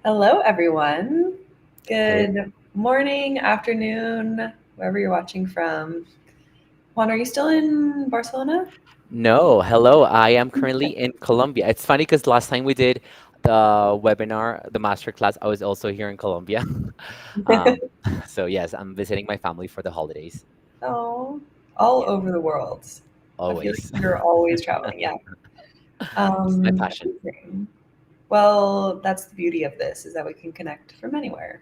Hello, everyone. Hello. Good morning, afternoon, wherever you're watching from. Juan, are you still in Barcelona? No, hello. I am currently in Colombia. It's funny because last time we did the webinar, the master class, I was also here in Colombia. Um, so yes, I'm visiting my family for the holidays. Oh, all Yeah, over the world. I feel like always. you're always traveling. Yeah. It's my passion. Amazing. Well, that's the beauty of this is that we can connect from anywhere.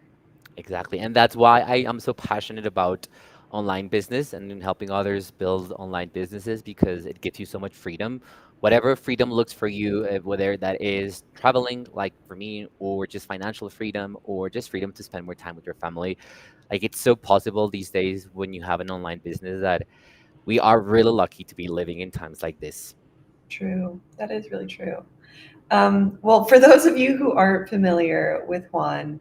Exactly. And that's why I am so passionate about online business and in helping others build online businesses because it gives you so much freedom. Whatever freedom looks for you, whether that is traveling, like for me, or just financial freedom, or just freedom to spend more time with your family. Like it's so possible these days when you have an online business that we are really lucky to be living in times like this. True. That is really true. Well, for those of you who aren't familiar with Juan,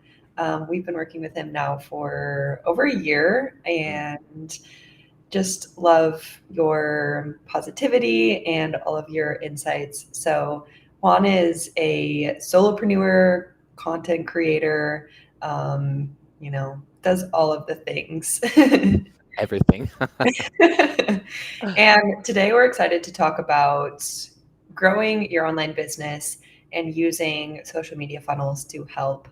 we've been working with him now for over a year Mm. and just love your positivity and all of your insights. So, Juan is a solopreneur, content creator, does all of the things. Everything. And today we're excited to talk about growing your online business and using social media funnels to help,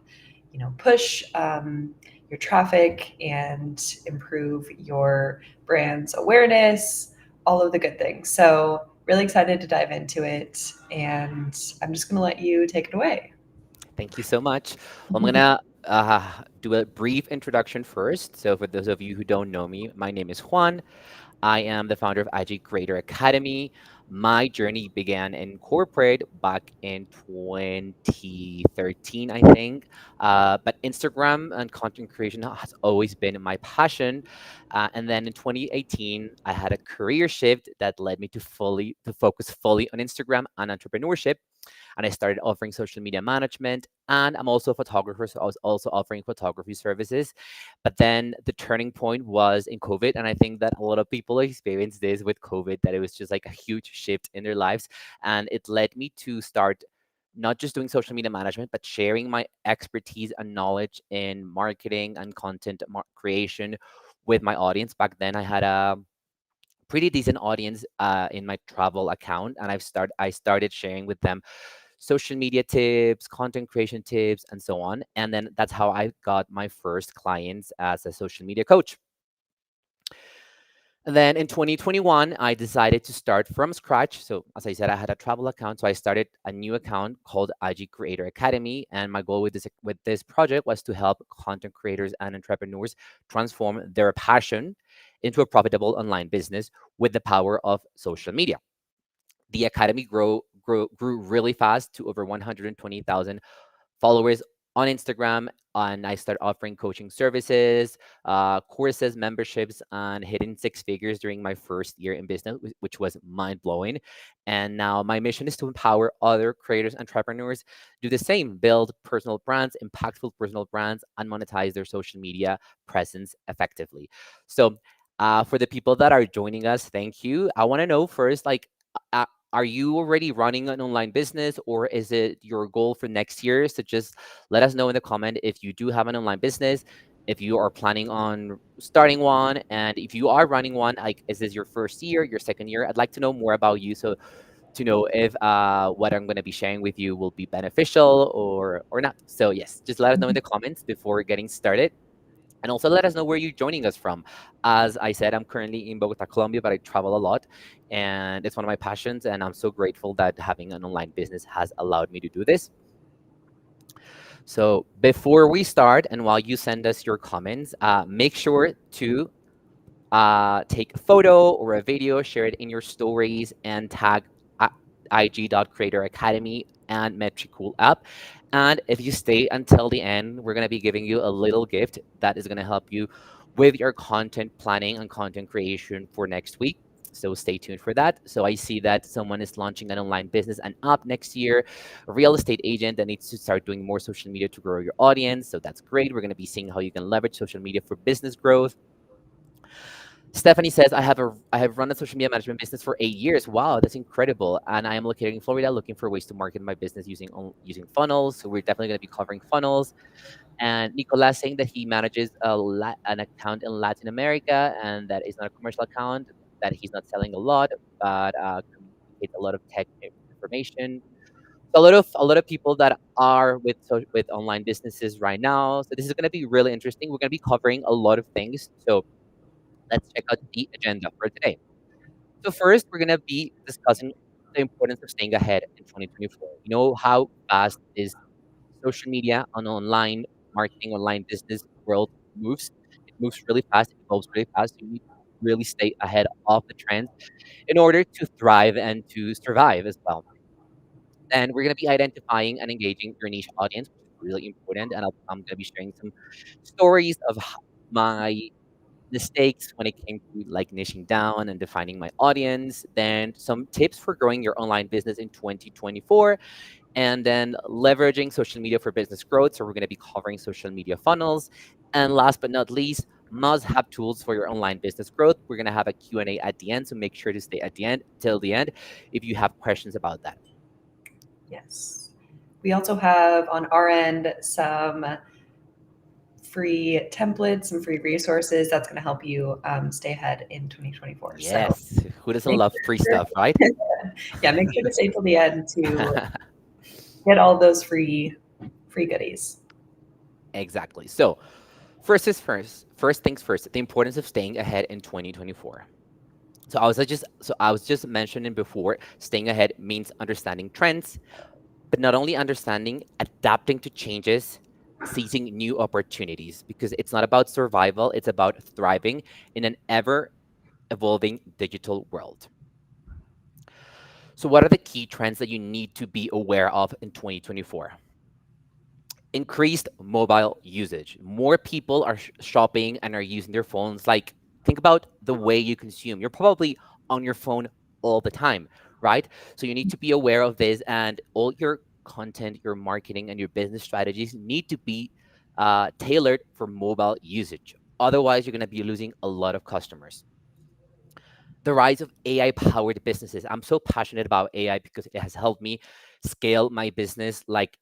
push your traffic and improve your brand's awareness, all of the good things. So, really excited to dive into it. And I'm just going to let you take it away. Thank you so much. Well, I'm gonna do a brief introduction first. So, for those of you who don't know me, my name is Juan. I am the founder of IG Creator Academy. My journey began in corporate back in 2013, I think. But Instagram and content creation has always been my passion. And then in 2018, I had a career shift that led me to focus fully on Instagram and entrepreneurship, and I started offering social media management. And I'm also a photographer, so I was also offering photography services. But then the turning point was in COVID, and I think that a lot of people experienced this with COVID, that it was just like a huge shift in their lives, and it led me to start not just doing social media management, but sharing my expertise and knowledge in marketing and content creation with my audience. Back then, I had a pretty decent audience in my travel account, and I started sharing with them social media tips, content creation tips, and so on. And then that's how I got my first clients as a social media coach. And then in 2021, I decided to start from scratch. So, as I said, I had a travel account, so I started a new account called IG Creator Academy. And my goal with this project was to help content creators and entrepreneurs transform their passion into a profitable online business with the power of social media. The academy grew really fast to over 120,000 followers on Instagram, and I started offering coaching services, courses, memberships, and hitting six figures during my first year in business, which was mind blowing. And now my mission is to empower other creators, entrepreneurs, do the same, build personal brands, impactful personal brands, and monetize their social media presence effectively. So, for the people that are joining us, thank you. I want to know first, like, are you already running an online business, or is it your goal for next year? So just let us know in the comment if you do have an online business, if you are planning on starting one, and if you are running one, like, is this your first year, your second year? I'd like to know more about you, so to know if what I'm going to be sharing with you will be beneficial or not. So yes, just let us know in the comments before getting started. And also let us know where you're joining us from. As I said, I'm currently in Bogota, Colombia, but I travel a lot and it's one of my passions. And I'm so grateful that having an online business has allowed me to do this. So before we start, and while you send us your comments, make sure to take a photo or a video, share it in your stories, and tag uh, IG.Creator Academy and Metricool app. And if you stay until the end, we're going to be giving you a little gift that is going to help you with your content planning and content creation for next week. So stay tuned for that. So I see that someone is launching an online business and app next year, a real estate agent that needs to start doing more social media to grow your audience. So that's great. We're going to be seeing how you can leverage social media for business growth. Stephanie says, I have run a social media management business for 8 years. Wow, that's incredible. And I am located in Florida looking for ways to market my business using funnels. So we're definitely going to be covering funnels. And Nicolas saying that he manages an account in Latin America and that is not a commercial account, that he's not selling a lot, but communicates a lot of tech information. So a lot of people that are with online businesses right now. So this is going to be really interesting. We're going to be covering a lot of things. So let's check out the agenda for today. So first, we're going to be discussing the importance of staying ahead in 2024. You know how fast is social media and online marketing, online business world moves. It moves really fast. It evolves really fast. You need to really stay ahead of the trends in order to thrive and to survive as well. Then we're going to be identifying and engaging your niche audience, which is really important. And I'm going to be sharing some stories of my mistakes when it came to like niching down and defining my audience, then some tips for growing your online business in 2024, and then leveraging social media for business growth. So we're going to be covering social media funnels. And last but not least, must have tools for your online business growth. We're going to have a Q&A at the end, so make sure to stay at the end till the end if you have questions about that. Yes. We also have on our end some free templates, some free resources that's going to help you stay ahead in 2024. So Yes, who doesn't make love free sure, stuff, right? yeah, make sure to stay till the end to get all those free goodies. Exactly. So first is first. First things first. The importance of staying ahead in 2024. So I was just mentioning before, staying ahead means understanding trends, but not only understanding, adapting to changes, seizing new opportunities, because it's not about survival, it's about thriving in an ever evolving digital world. So what are the key trends that you need to be aware of in 2024? Increased mobile usage. More people are shopping and are using their phones. Like, think about the way you consume. You're probably on your phone all the time, right? So you need to be aware of this, and all your content, your marketing, and your business strategies need to be tailored for mobile usage. Otherwise, you're going to be losing a lot of customers. The rise of AI powered businesses. I'm so passionate about AI because it has helped me scale my business like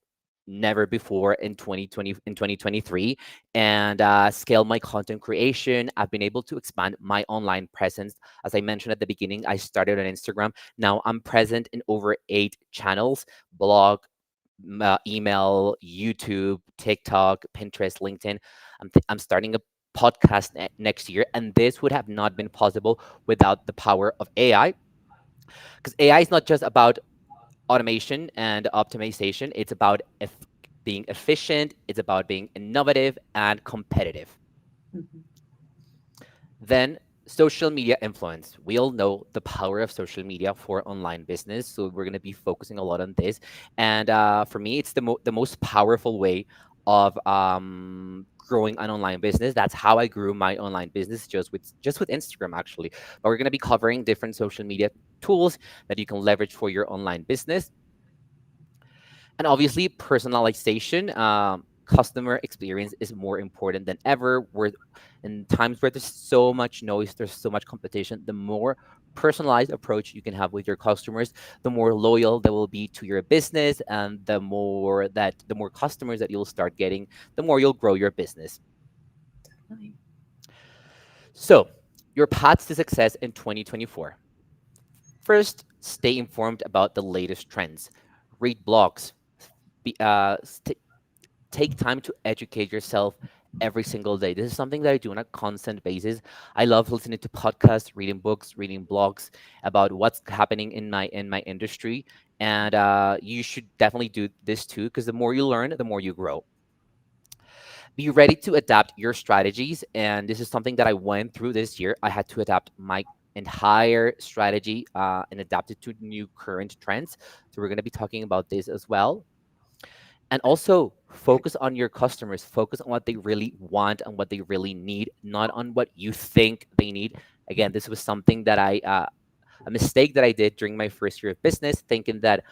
never before in 2023, and scale my content creation. I've been able to expand my online presence. As I mentioned at the beginning, I started on Instagram. Now I'm present in over 8 channels: blog, email, YouTube, TikTok, Pinterest, LinkedIn. I'm starting a podcast next year, and this would have not been possible without the power of AI. Because AI is not just about automation and optimization; it's about being efficient. It's about being innovative and competitive. Mhm. Then social media influence. We all know the power of social media for online business, so we're going to be focusing a lot on this. And for me, it's the most powerful way of growing an online business. That's how I grew my online business, just with Instagram actually. But we're going to be covering different social media tools that you can leverage for your online business, and obviously personalization. Customer experience is more important than ever. We're in times where there's so much noise, there's so much competition. The more personalized approach you can have with your customers, the more loyal they will be to your business, and the more customers that you'll start getting, the more you'll grow your business. Really. So your paths to success in 2024. First, stay informed about the latest trends. Read blogs, be, take time to educate yourself every single day. This is something that I do on a constant basis. I love listening to podcasts, reading books, reading blogs about what's happening in my industry, and you should definitely do this too, because the more you learn, the more you grow. Be ready to adapt your strategies, and this is something that I went through this year. I had to adapt my entire strategy and adapt it to new current trends. So we're going to be talking about this as well. And also focus on your customers, focus on what they really want and what they really need, not on what you think they need. Again, this was something that a mistake that I did during my first year of business, thinking that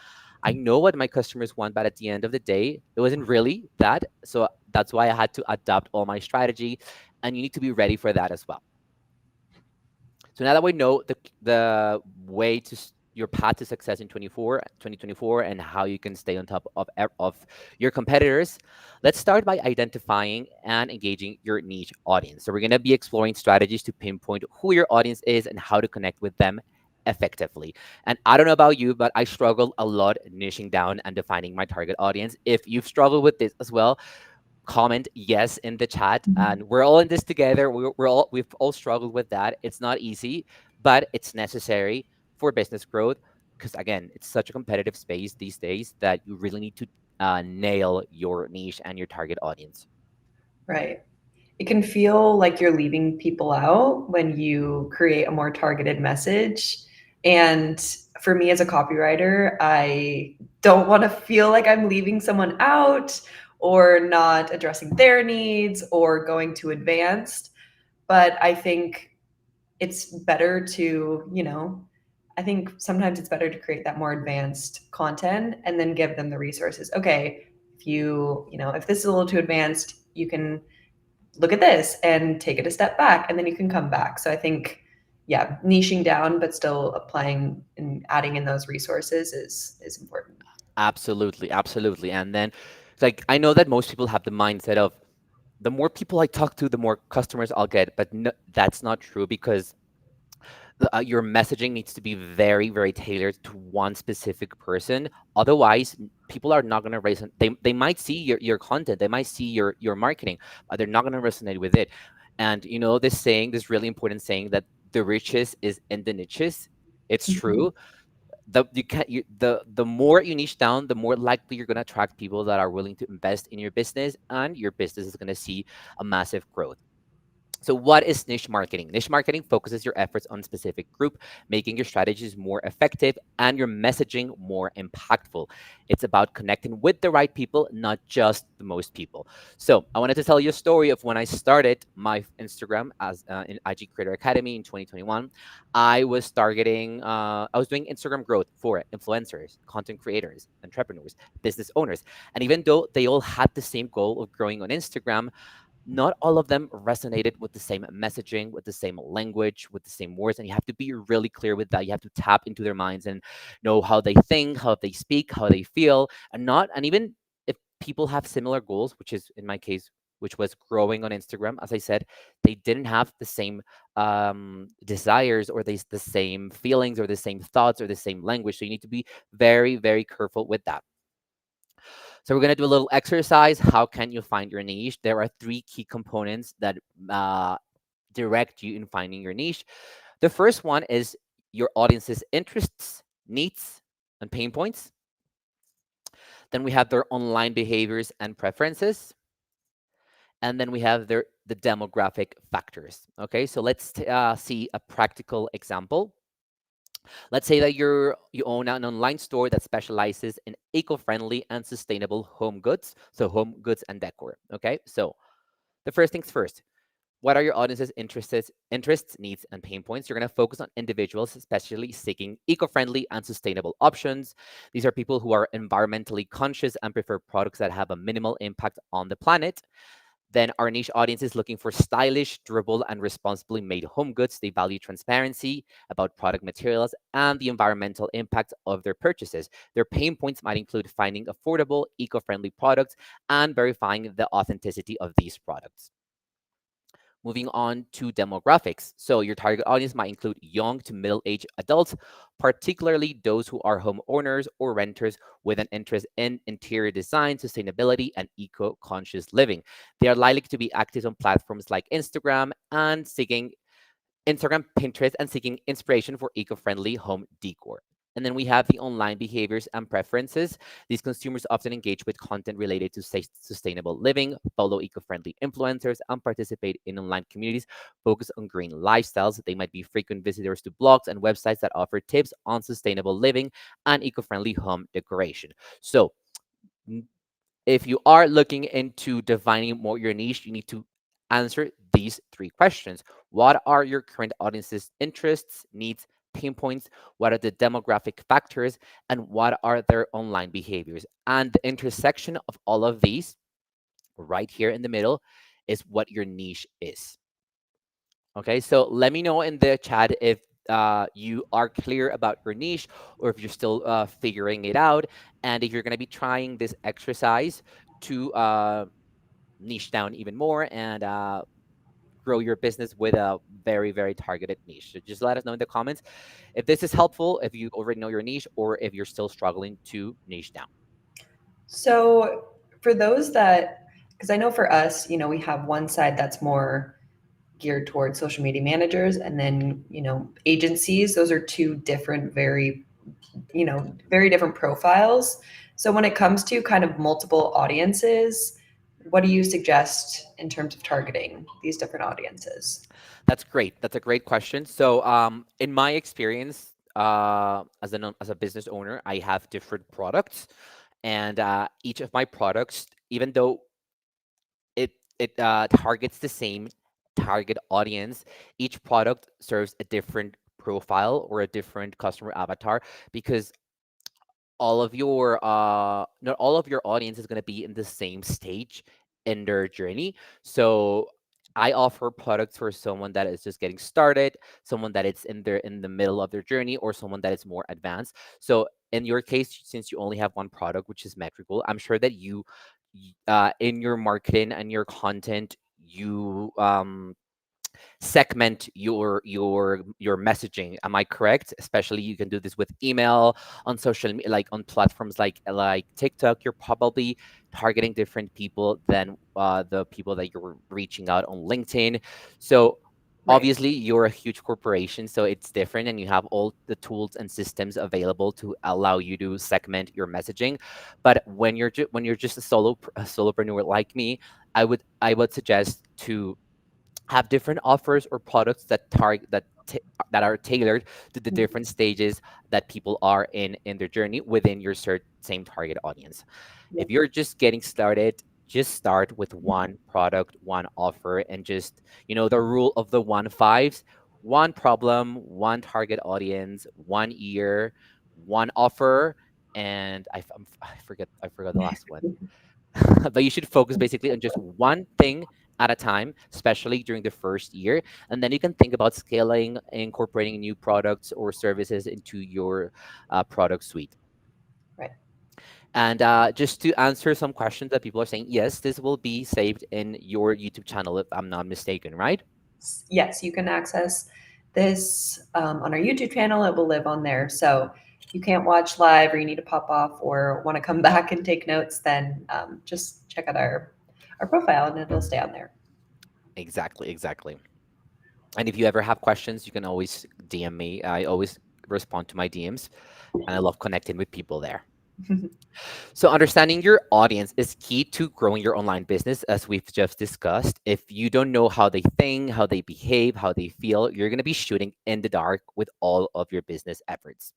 I know what my customers want, but at the end of the day, it wasn't really that. So that's why I had to adapt all my strategy, and you need to be ready for that as well. So now that we know the way to your path to success in 2024, and how you can stay on top of of your competitors, let's start by identifying and engaging your niche audience. So we're going to be exploring strategies to pinpoint who your audience is and how to connect with them effectively. And I don't know about you, but I struggle a lot niching down and defining my target audience. If you've struggled with this as well, comment yes in the chat, and we're all in this together. We've all struggled with that. It's not easy, but it's necessary for business growth, because again, it's such a competitive space these days that you really need to nail your niche and your target audience. Right. It can feel like you're leaving people out when you create a more targeted message. And for me as a copywriter, I don't want to feel like I'm leaving someone out or not addressing their needs or going too advanced. But I think it's better to, I think sometimes it's better to create that more advanced content and then give them the resources. Okay, if this is a little too advanced, you can look at this and take it a step back and then you can come back. So I think, yeah, niching down but still applying and adding in those resources is important. Absolutely, absolutely. And then, it's like, I know that most people have the mindset of the more people I talk to, the more customers I'll get, but no, that's not true, because your messaging needs to be very, very tailored to one specific person. Otherwise, people are not going to resonate. They might see your content, they might see your marketing, but they're not going to resonate with it. And this saying, this really important saying, that the riches is in the niches. It's Mhm. true. The more you niche down, the more likely you're going to attract people that are willing to invest in your business, and your business is going to see a massive growth. So, what is niche marketing? Niche marketing focuses your efforts on a specific group, making your strategies more effective and your messaging more impactful. It's about connecting with the right people, not just the most people. So, I wanted to tell you a story of when I started my Instagram as in IG Creator Academy in 2021. I was doing Instagram growth for influencers, content creators, entrepreneurs, business owners. And even though they all had the same goal of growing on Instagram, not all of them resonated with the same messaging, with the same language, with the same words. And you have to be really clear with that. You have to tap into their minds and know how they think, how they speak, how they feel, and even if people have similar goals, which is in my case, which was growing on Instagram, as I said, they didn't have the same desires, or the same feelings, or the same thoughts, or the same language. So you need to be very, very careful with that. So we're going to do a little exercise. How can you find your niche? There are three key components that uh, direct you in finding your niche. The first one is your audience's interests, needs, and pain points. Then we have their online behaviors and preferences. And then we have the demographic factors. Okay, so let's see a practical example. Let's say that you own an online store that specializes in eco-friendly and sustainable home goods, so home goods and decor. Okay, so the first things first. What are your audience's interests, needs, and pain points? You're going to focus on individuals, especially seeking eco-friendly and sustainable options. These are people who are environmentally conscious and prefer products that have a minimal impact on the planet. Then our niche audience is looking for stylish, durable, and responsibly made home goods. They value transparency about product materials and the environmental impact of their purchases. Their pain points might include finding affordable, eco-friendly products and verifying the authenticity of these products. Moving on to demographics. So your target audience might include young to middle-aged adults, particularly those who are homeowners or renters with an interest in interior design, sustainability, and eco-conscious living. They are likely to be active on platforms like Instagram, Pinterest, and seeking inspiration for eco-friendly home decor. And then we have the online behaviors and preferences. These consumers often engage with content related to sustainable living, follow eco-friendly influencers, and participate in online communities focused on green lifestyles. They might be frequent visitors to blogs and websites that offer tips on sustainable living and eco-friendly home decoration. So, if you are looking into defining more your niche, you need to answer these three questions. What are your current audience's interests, needs, pain points? What are the demographic factors? And what are their online behaviors? And the intersection of all of these, right here in the middle, is what your niche is. Okay, so let me know in the chat if you are clear about your niche or if you're still figuring it out, and if you're going to be trying this exercise to niche down even more and grow your business with a very, very targeted niche. So just let us know in the comments if this is helpful, if you already know your niche, or if you're still struggling to niche down. So for those that, because I know for us, we have one side that's more geared towards social media managers, and then agencies. Those are two different, very different profiles. So when it comes to kind of multiple audiences, what do you suggest in terms of targeting these different audiences? That's great. That's a great question. So, in my experience, as a business owner, I have different products, and each of my products, even though it targets the same target audience, each product serves a different profile or a different customer avatar, because all of your not all of your audience is going to be in the same stage in their journey. So I offer products for someone that is just getting started, someone that is in the middle of their journey, or someone that is more advanced. So in your case, since you only have one product, which is Metricool, I'm sure that in your marketing and your content, you segment your messaging. Am I correct? Especially you can do this with email, on social media, like on platforms like TikTok. You're probably targeting different people than the people that you're reaching out on LinkedIn. So Right. obviously you're a huge corporation, so it's different, and you have all the tools and systems available to allow you to segment your messaging. But when you're just a solopreneur like me, I would suggest to have different offers or products that target that are tailored to the Mhm. different stages that people are in their journey within your same target audience. Yeah. If you're just getting started, just start with one product, one offer, and just, the rule of the 1 5s: one problem, one target audience, 1 year, one offer, and I forgot the last one. But you should focus basically on just one thing at a time, especially during the first year. And then you can think about scaling, incorporating new products or services into your product suite. Right. And just to answer some questions that people are saying, yes, this will be saved in your YouTube channel if I'm not mistaken, right? Yes, you can access this on our YouTube channel. It will live on there. So if you can't watch live, or you need to pop off, or want to come back and take notes, then just check out our profile, and it'll stay on there. Exactly, exactly. And if you ever have questions, you can always DM me. I always respond to my DMs, and I love connecting with people there. So, understanding your audience is key to growing your online business, as we've just discussed. If you don't know how they think, how they behave, how they feel, you're going to be shooting in the dark with all of your business efforts.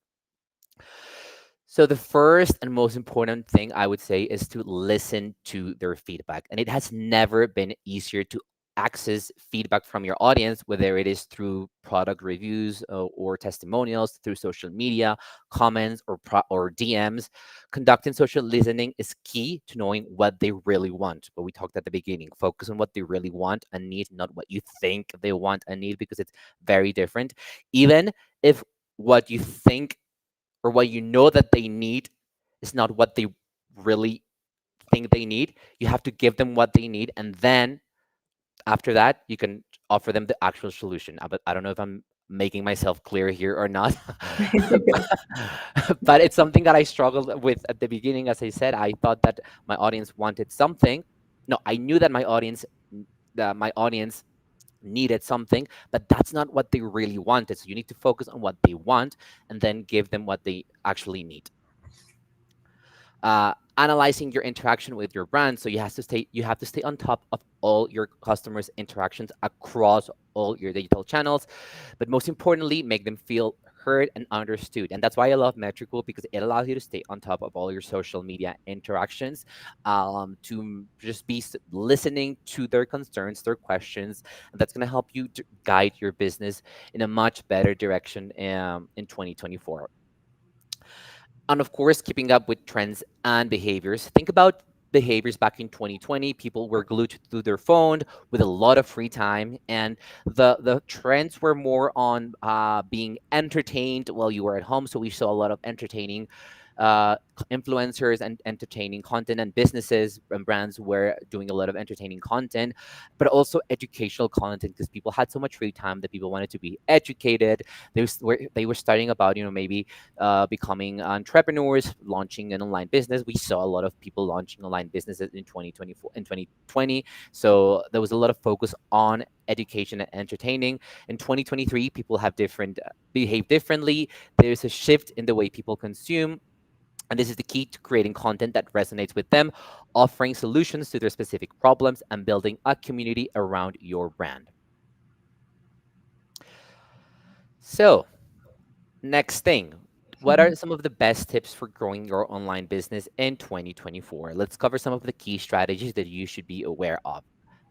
So, the first and most important thing I would say is to listen to their feedback. And it has never been easier to access feedback from your audience, whether it is through product reviews or testimonials, through social media, comments, or DMs. Conducting social listening is key to knowing what they really want. But we talked at the beginning: focus on what they really want and need, not what you think they want and need, because it's very different. Even if what you think or what you know that they need is not what they really think they need, you have to give them what they need, and then after that you can offer them the actual solution. But I don't know if I'm making myself clear here or not. But it's something that I struggled with at the beginning. As I said, I thought that my audience wanted something. No, I knew that my audience needed something, but that's not what they really wanted. So you need to focus on what they want and then give them what they actually need. Analyzing your interaction with your brand. So you have to stay on top of all your customers' interactions across all your digital channels, but most importantly, make them feel heard and understood. And that's why I love Metricool, because it allows you to stay on top of all your social media interactions, to just be listening to their concerns, their questions, and that's going to help you to guide your business in a much better direction in 2024. And of course, keeping up with trends and behaviors. Think about behaviors back in 2020. People were glued to their phone with a lot of free time, and the trends were more on being entertained while you were at home. So we saw a lot of entertaining influencers and entertaining content, and businesses and brands were doing a lot of entertaining content, but also educational content because people had so much free time that people wanted to be educated. They were studying about, maybe becoming entrepreneurs, launching an online business. We saw a lot of people launching online businesses in 2024 and 2020. So there was a lot of focus on education and entertaining. In 2023, people have different behave differently. There's a shift in the way people consume. And this is the key to creating content that resonates with them, offering solutions to their specific problems, and building a community around your brand. So, next thing, what are some of the best tips for growing your online business in 2024? Let's cover some of the key strategies that you should be aware of.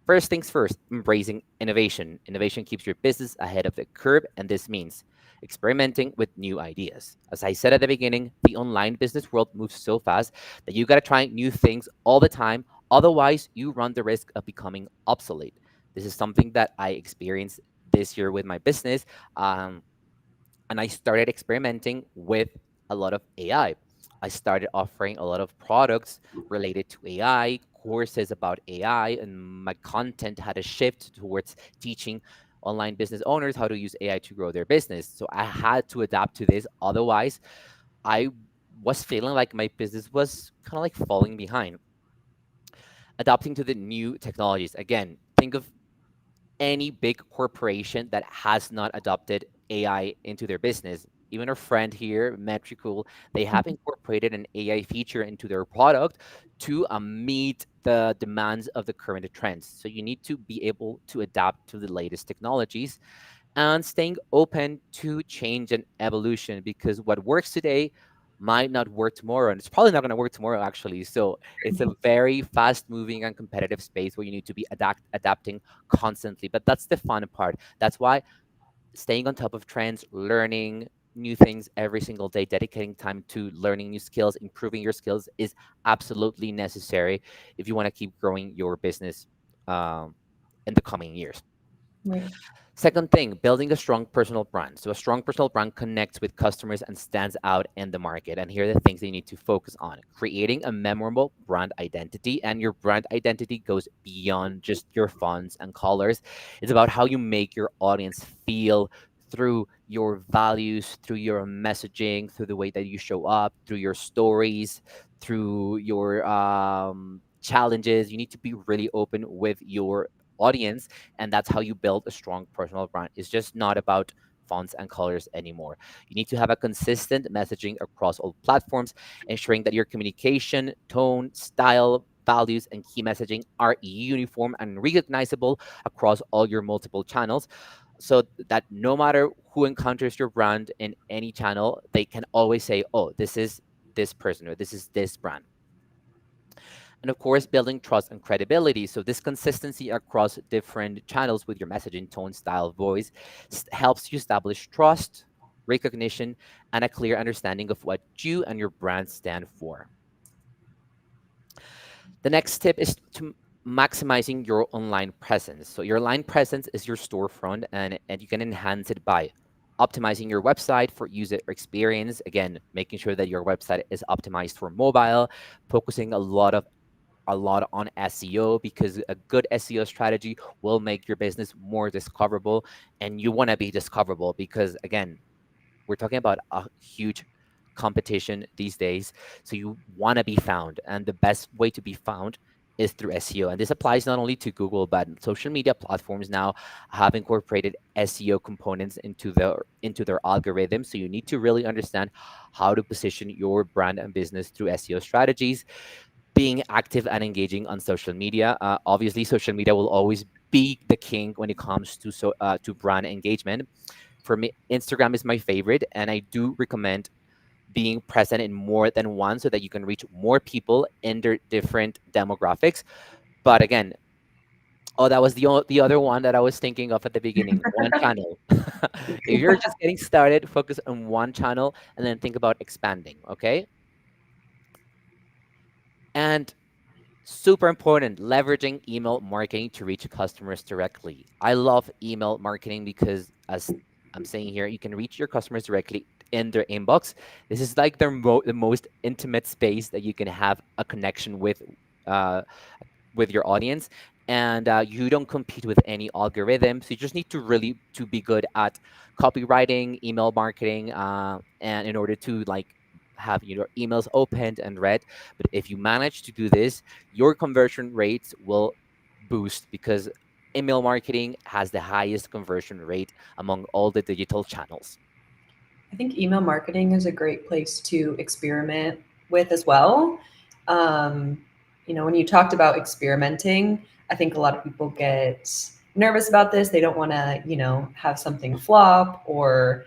First things first, embracing innovation. Innovation keeps your business ahead of the curve, and this means experimenting with new ideas. As I said at the beginning, the online business world moves so fast that you got to try new things all the time. Otherwise, you run the risk of becoming obsolete. This is something that I experienced this year with my business. And I started experimenting with a lot of AI. I started offering a lot of products related to AI, courses about AI, and my content had a shift towards teaching online business owners how to use AI to grow their business. So I had to adapt to this. Otherwise, I was feeling like my business was kind of like falling behind. Adapting to the new technologies. Again, think of any big corporation that has not adopted AI into their business. Even our friend here, Metricool, they have incorporated an AI feature into their product to meet the demands of the current trends. So you need to be able to adapt to the latest technologies and staying open to change and evolution, because what works today might not work tomorrow, and it's probably not going to work tomorrow actually. So it's a very fast moving and competitive space where you need to be adapting constantly, but that's the fun part. That's why staying on top of trends, learning new things every single day, dedicating time to learning new skills, improving your skills is absolutely necessary if you want to keep growing your business um, in the coming years. Right. Second thing, building a strong personal brand. So a strong personal brand connects with customers and stands out in the market. And here are the things that you need to focus on. Creating a memorable brand identity. And your brand identity goes beyond just your fonts and colors. It's about how you make your audience feel through your values, through your messaging, through the way that you show up, through your stories, through your challenges. You need to be really open with your audience, and that's how you build a strong personal brand. It's just not about fonts and colors anymore. You need to have a consistent messaging across all platforms, ensuring that your communication, tone, style, values, and key messaging are uniform and recognizable across all your multiple channels, so that no matter who encounters your brand in any channel, they can always say, oh, this is this person or this is this brand. And of course, building trust and credibility. So this consistency across different channels with your messaging, tone, style, voice helps you establish trust, recognition, and a clear understanding of what you and your brand stand for. The next tip is to maximizing your online presence. So your online presence is your storefront, and you can enhance it by optimizing your website for user experience. Again, making sure that your website is optimized for mobile, focusing a lot on SEO, because a good SEO strategy will make your business more discoverable, and you want to be discoverable because, again, we're talking about a huge competition these days. So you want to be found, and the best way to be found is through SEO. And this applies not only to Google, but social media platforms now have incorporated SEO components into their algorithm. So you need to really understand how to position your brand and business through SEO strategies, being active and engaging on social media. Obviously, social media will always be the king when it comes to brand engagement. For me, Instagram is my favorite, and I do recommend being present in more than one so that you can reach more people in their different demographics. But again, oh, that was the other one that I was thinking of at the beginning. One channel. If you're just getting started, focus on one channel and then think about expanding. Okay, and Super important, leveraging email marketing to reach customers directly. I love email marketing because, as I'm saying here, you can reach your customers directly in their inbox. This is like the most intimate space that you can have a connection uh, with your audience, and you don't compete with any algorithms. You just need to really to be good at copywriting, email marketing, and in order to like have your emails opened and read. But if you manage to do this, your conversion rates will boost because email marketing has the highest conversion rate among all the digital channels. I think email marketing is a great place to experiment with as well. Um, when you talked about experimenting, I think a lot of people get nervous about this. They don't want to, have something flop or,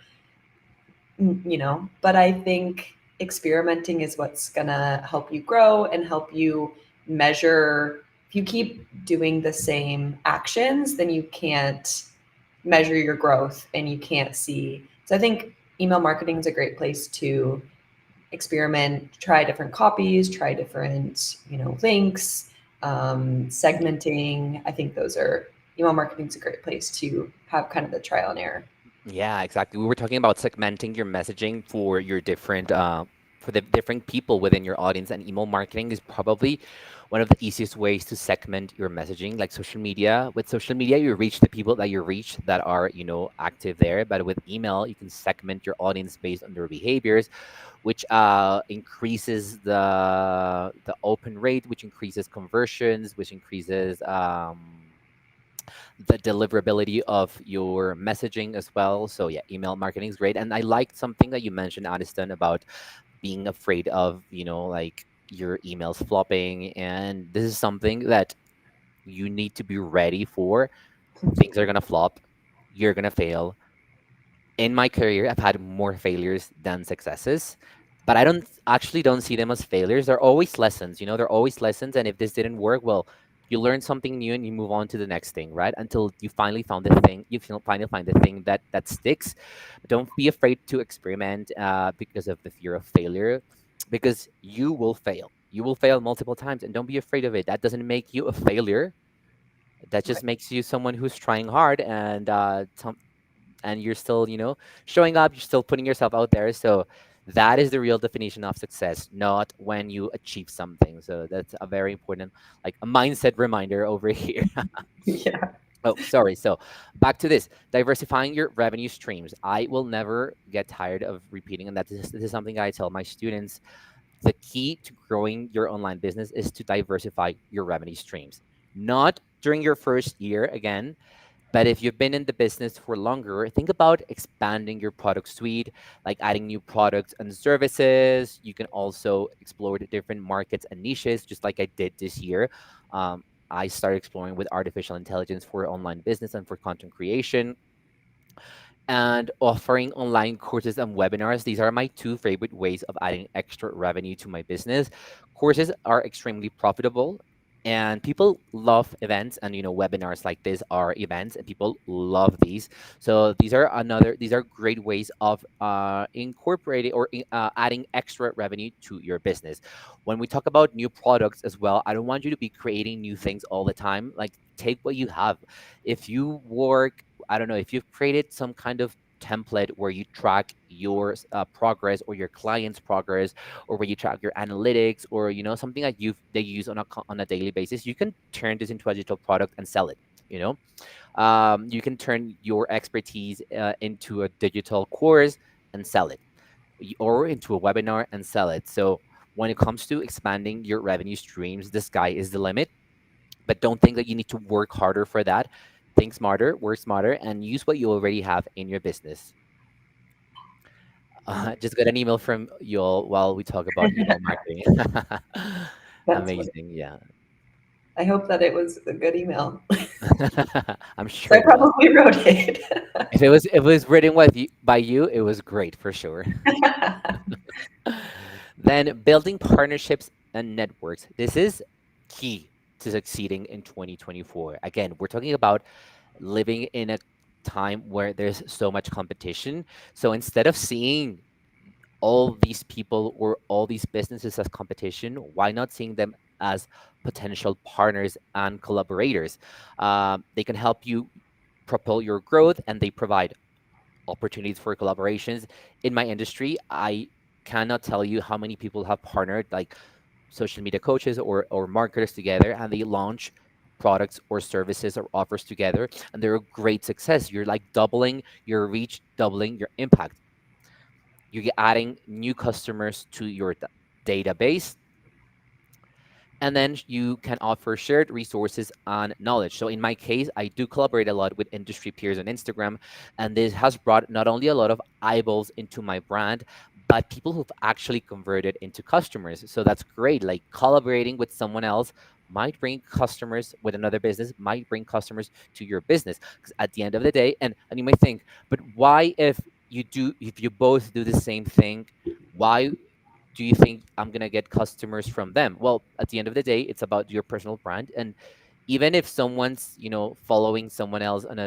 but I think experimenting is what's going to help you grow and help you measure. If you keep doing the same actions, then you can't measure your growth and you can't see. So I think email marketing is a great place to experiment, try different copies, try different, links, segmenting. I think those are email marketing is a great place to have kind of the trial and error. Yeah, exactly. We were talking about segmenting your messaging for your different for the different people within your audience, and email marketing is probably one of the easiest ways to segment your messaging. Like social media, with social media, you reach the people that you reach that are, active there. But with email, you can segment your audience based on their behaviors, which increases the open rate, which increases conversions, which increases the deliverability of your messaging as well. So yeah, email marketing is great. And I liked something that you mentioned, Aniston, about being afraid of, like your emails flopping. And this is something that you need to be ready for. Things are gonna flop, you're gonna fail. In my career, I've had more failures than successes, but I don't see them as failures. They're always lessons, they're always lessons. And if this didn't work, well, you learn something new and you move on to the next thing, right? Until you finally found the thing, finally find the thing that sticks. But don't be afraid to experiment because of the fear of failure, because you will fail. You will fail multiple times, and don't be afraid of it. That doesn't make you a failure. That Right. just makes you someone who's trying hard, and you're still, showing up, you're still putting yourself out there. So that is the real definition of success, not when you achieve something. So that's a very important, like a mindset reminder over here. Yeah. Oh, sorry. So back to this, diversifying your revenue streams. I will never get tired of repeating, and this is something I tell my students. The key to growing your online business is to diversify your revenue streams. Not during your first year, again, but if you've been in the business for longer, think about expanding your product suite, like adding new products and services. You can also explore the different markets and niches, just like I did this year. I started exploring with artificial intelligence for online business and for content creation, and offering online courses and webinars. These are my two favorite ways of adding extra revenue to my business. Courses are extremely profitable, and people love events, and webinars like this are events and people love these. So these are great ways of incorporating or adding extra revenue to your business. When we talk about new products as well, I don't want you to be creating new things all the time. Like, take what you have. If you work, I don't know, if you've created some kind of template where you track your progress, or your client's progress, or where you track your analytics, or something that they use on on a daily basis, you can turn this into a digital product and sell it. you know you can turn your expertise into a digital course and sell it, or into a webinar and sell it. So when it comes to expanding your revenue streams, the sky is the limit. But don't think that you need to work harder for that. Think smarter, work smarter, and use what you already have in your business. Just got an email from Yul while we talk about email marketing. That's what Amazing, yeah. I hope that it was a good email. I'm sure So I it was. probably wrote it. If it was written by you, it was great for sure. Then building partnerships and networks. This is key to succeeding in 2024. Again, we're talking about living in a time where there's so much competition. So instead of seeing all these people or all these businesses as competition, why not seeing them as potential partners and collaborators. They can help you propel your growth, and they provide opportunities for collaborations. In my industry, I cannot tell you how many people have partnered, like social media coaches or marketers together, and they launch products or services or offers together, and they're a great success. You're like doubling your reach, doubling your impact. You're adding new customers to your database, and then you can offer shared resources and knowledge. So in my case, I do collaborate a lot with industry peers on Instagram, and this has brought not only a lot of eyeballs into my brand, but people who've actually converted into customers. So that's great. Like collaborating with someone else might bring customers with another business, might bring customers to your business. Because at the end of the day, and you might think, but why if you both do the same thing, why do you think I'm gonna get customers from them? Well, at the end of the day, it's about your personal brand. And even if someone's, following someone else on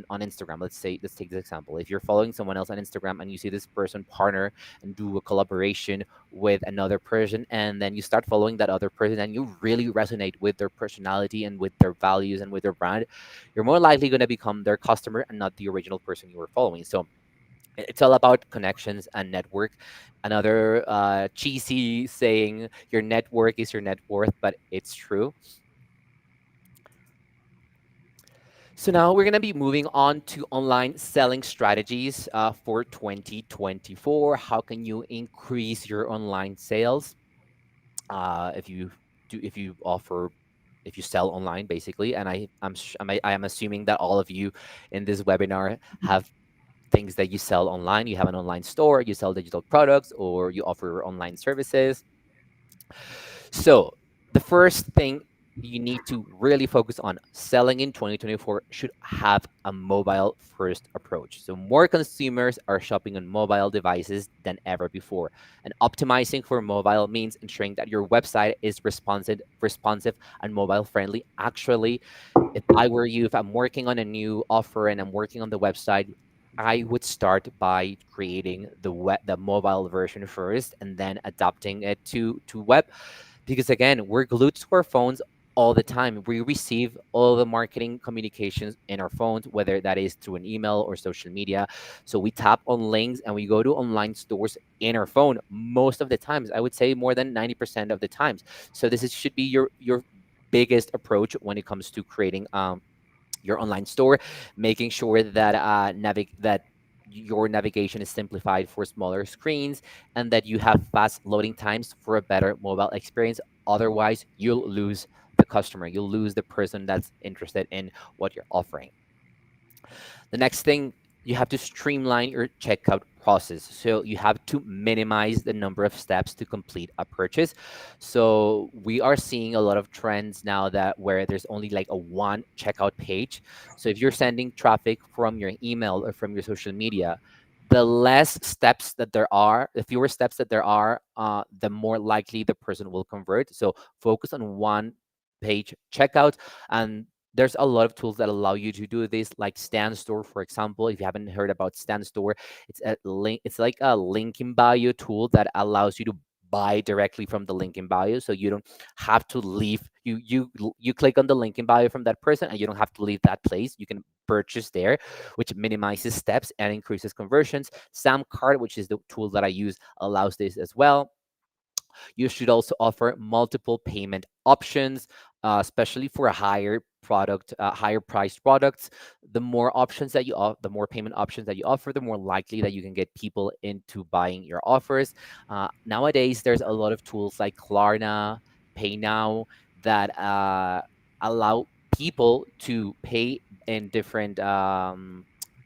Instagram, let's take this example. If you're following someone else on Instagram and you see this person partner and do a collaboration with another person, and then you start following that other person and you really resonate with their personality and with their values and with their brand, you're more likely going to become their customer and not the original person you were following. So it's all about connections and network. Another cheesy saying, your network is your net worth, but it's true. So now we're going to be moving on to online selling strategies for 2024. How can you increase your online sales? If you if you offer, if you sell online, basically, and I am assuming that all of you in this webinar have things that you sell online. You have an online store, you sell digital products, or you offer online services. So, the first thing you need to really focus on selling in 2024 should have a mobile first approach. So, more consumers are shopping on mobile devices than ever before. And optimizing for mobile means ensuring that your website is responsive and mobile friendly. Actually, if I were you, if I'm working on a new offer and I'm working on the website, I would start by creating the mobile version first, and then adapting it to web, because again, we're glued to our phones all the time. We receive all the marketing communications in our phones, whether that is through an email or social media. So we tap on links and we go to online stores in our phone most of the times. I would say more than 90% of the times. So should be your biggest approach when it comes to creating your online store, making sure that that your navigation is simplified for smaller screens, and that you have fast loading times for a better mobile experience. Otherwise, you'll lose the customer. You'll lose the person that's interested in what you're offering. The next thing, you have to streamline your checkout process. So you have to minimize the number of steps to complete a purchase. So we are seeing a lot of trends now that where there's only like a one checkout page. So if you're sending traffic from your email or from your social media, the less steps that there are, the fewer steps that there are, the more likely the person will convert. So focus on one page checkout. And there's a lot of tools that allow you to do this, like Stan Store, for example. If you haven't heard about Stan Store, it's like a link in bio tool that allows you to buy directly from the link in bio, so you don't have to leave. You click on the link in bio from that person, and you don't have to leave that place. You can purchase there, which minimizes steps and increases conversions. Samcart, which is the tool that I use, allows this as well. You should also offer multiple payment options, especially for a higher priced products. The more options that the more payment options that you offer, the more likely that you can get people into buying your offers. Nowadays, there's a lot of tools like Klarna, Pay Now, that allow people to pay in different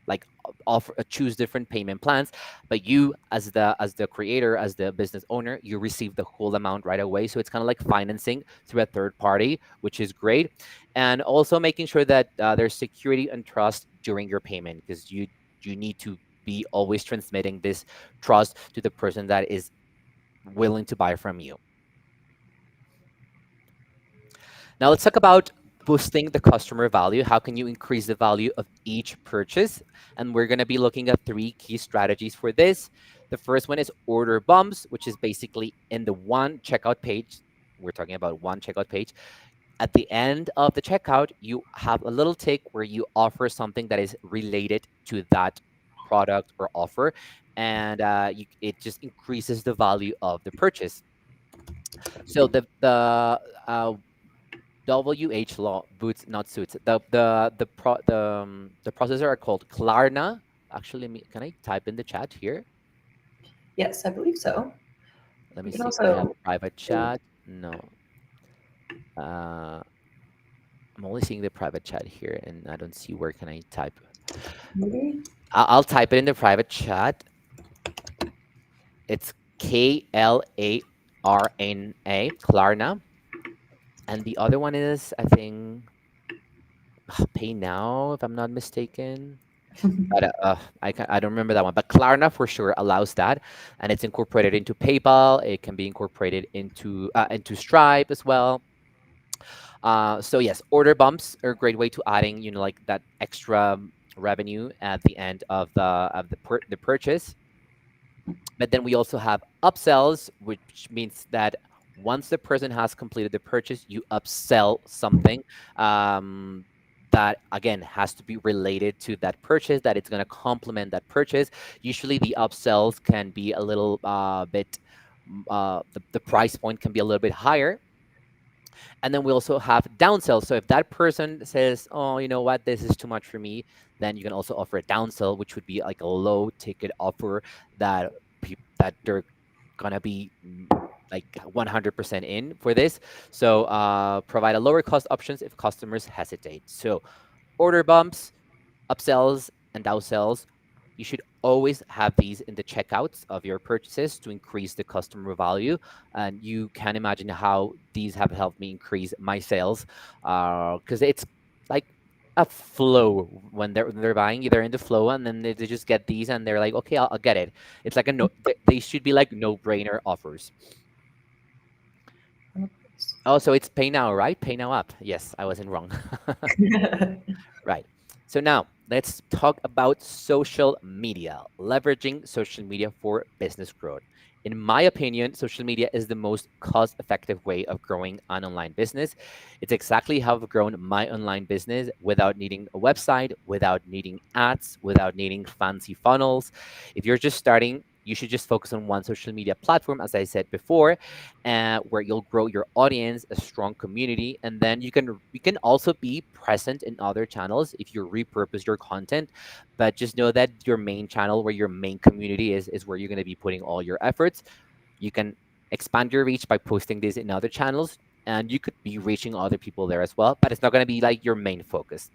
like offer choose different payment plans, but you, as the creator, as the business owner, you receive the whole amount right away. So it's kind of like financing through a third party, which is great. And also making sure that there's security and trust during your payment, because you need to be always transmitting this trust to the person that is willing to buy from you. Now let's talk about boosting the customer value. How can you increase the value of each purchase? And we're going to be looking at three key strategies for this. The first one is order bumps, which is basically in the one checkout page. So you have to create a bump, which is basically a link in bio, that allows you to buy directly from the link in bio. So you don't have to leave. You click on the link in bio from that person, and you don't have to leave that place. You can purchase there, which minimizes steps and increases conversions. Samcart, which is the we're talking about one checkout page. At the end of the checkout, you have a little tick where you offer something that is related to that product or offer, and it just increases the value of the purchase. So uh, WH law boots not suits. The processor are called Klarna. Actually, can I type in the chat here? Yes, I believe so. Let We me can see if I have also private do chat. No. Uh, I'm only seeing the private chat here, and I don't see where can I type. maybe. I'll type it in the private chat. It's Klarna, Klarna, and the other one is I think Pay Now, if I'm not mistaken. But I don't remember that one. But Klarna for sure allows that, and it's incorporated into PayPal. It can be incorporated into Stripe as well. So yes, order bumps are a great way to adding, like that extra revenue at the end of the purchase. But then we also have upsells, which means that once the person has completed the purchase, you upsell something that again has to be related to that purchase, that it's going to complement that purchase. Usually the upsells can be a little bit the price point can be a little bit higher. And then we also have downsell. So if that person says, "Oh, you know what, this is too much for me," then you can also offer a downsell, which would be like a low ticket offer that that they're gonna be like 100% in for this. So provide a lower cost options if customers hesitate. So order bumps, upsells, and downsells. You should always have these in the checkouts of your purchases to increase the customer value. And you can imagine how these have helped me increase my sales because it's like a flow when they're buying. They're in the flow, and then they just get these, and they're like, okay, I'll get it. It's like a no. They should be like no brainer offers. Oh, so it's Pay Now, right? Pay Now app. Yes, I wasn't wrong. Right. So now let's talk about social media, leveraging social media for business growth. In my opinion, social media is the most cost effective way of growing an online business. It's exactly how I've grown my online business without needing a website, without needing ads, without needing fancy funnels. If you're just starting, you should just focus on one social media platform, as I said before, where you'll grow your audience, a strong community, and then you can also be present in other channels if you repurpose your content. But just know that your main channel, where your main community is where you're going to be putting all your efforts. You can expand your reach by posting this in other channels, and you could be reaching other people there as well. But it's not going to be like your main focus.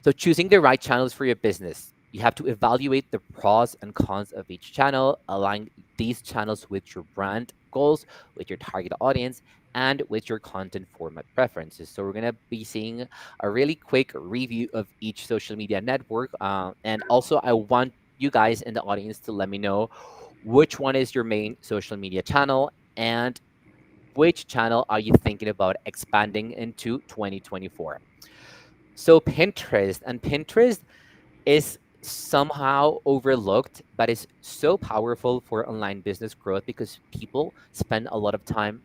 So choosing the right channels for your business. You have to evaluate the pros and cons of each channel, align these channels with your brand goals, with your target audience, and with your content format preferences. So we're going to be seeing a really quick review of each social media network. And also, I want you guys in the audience to let me know which one is your main social media channel, and which channel are you thinking about expanding into 2024. So Pinterest is somehow overlooked, but it's so powerful for online business growth because people spend a lot of time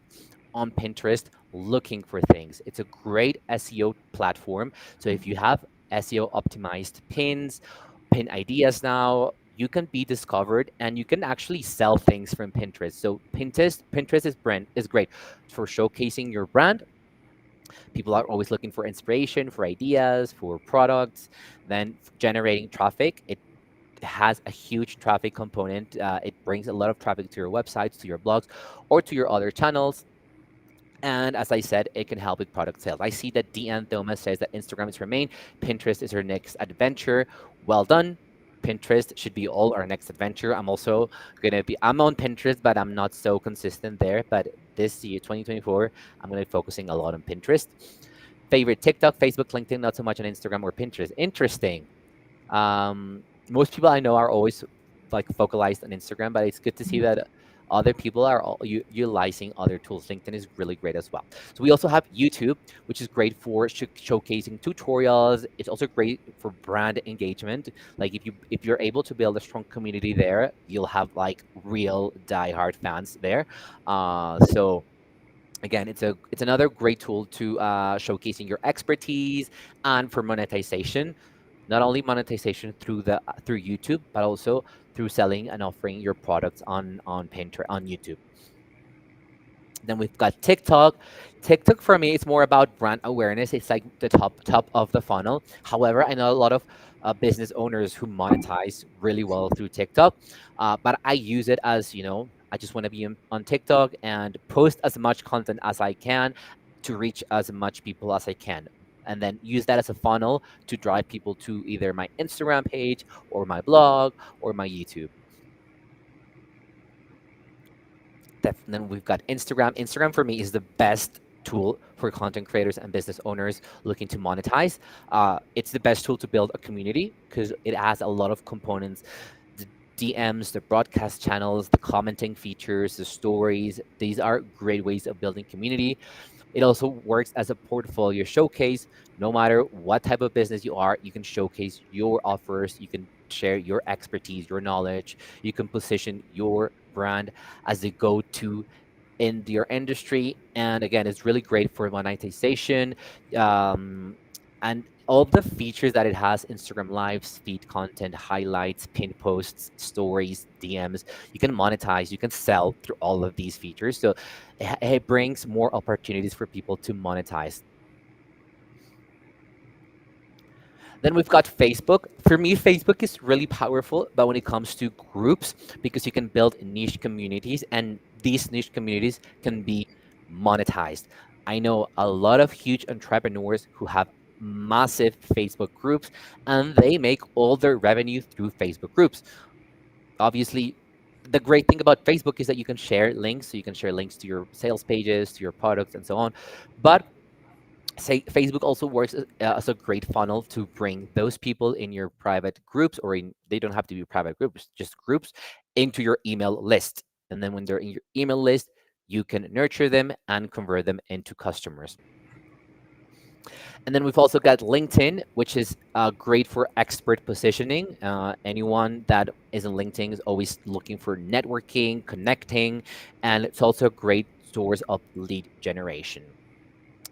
on Pinterest looking for things. It's a great SEO platform. So if you have SEO optimized pin ideas now, you can be discovered and you can actually sell things from Pinterest. So Pinterest is great for showcasing your brand. People are always looking for inspiration, for ideas, for products, then generating traffic. It has a huge traffic component. It brings a lot of traffic to your websites, to your blogs, or to your other channels. And as I said, it can help with product sales. I see that Deanne Thomas says that Instagram is her main, Pinterest is her next adventure. Well done. Pinterest should be all our next adventure. I'm on Pinterest, but I'm not so consistent there. But this year, 2024, I'm going to be focusing a lot on Pinterest. Favorite TikTok, Facebook, LinkedIn, not so much on Instagram or Pinterest. Interesting. Most people I know are always like focalized on Instagram, but it's good to see that other people are utilizing other tools. LinkedIn is really great as well. So we also have YouTube, which is great for showcasing tutorials. It's also great for brand engagement. Like if you're able to build a strong community there, you'll have like real diehard fans there. So Again, it's another great tool to showcasing your expertise and for monetization. Not only monetization through the through YouTube, but also through selling and offering your products on Pinterest on YouTube. Then we've got TikTok. TikTok for me, it's more about brand awareness. It's like the top of the funnel. However, I know a lot of business owners who monetize really well through TikTok, but I use it as I just want to be on TikTok and post as much content as I can to reach as much people as I can. And then use that as a funnel to drive people to either my Instagram page or my blog or my YouTube. Then we've got Instagram. Instagram for me is the best tool for content creators and business owners looking to monetize. It's the best tool to build a community because it has a lot of components. The DMs, the broadcast channels, the commenting features, the stories. These are great ways of building community. It also works as a portfolio showcase. No matter what type of business you are, you can showcase your offers, you can share your expertise, your knowledge, you can position your brand as the go to in your industry. And again, it's really great for monetization. Um, and all the features that it has: Instagram lives, feed content, highlights, pin posts, stories, DMs. You can monetize, you can sell through all of these features. So it brings more opportunities for people to monetize. Then we've got Facebook. For me, Facebook is really powerful, but when it comes to groups, because you can build niche communities, and these niche communities can be monetized. I know a lot of huge entrepreneurs who have massive Facebook groups, and they make all their revenue through Facebook groups. Obviously, the great thing about Facebook is that you can share links, so you can share links to your sales pages, to your products, and so on. But say Facebook also works as a great funnel to bring those people in your private groups, or in they don't have to be private groups, just groups, into your email list. And then when they're in your email list, you can nurture them and convert them into customers. And then we've also got LinkedIn, which is great for expert positioning. Anyone that is in LinkedIn is always looking for networking, connecting, and it's also a great source of lead generation.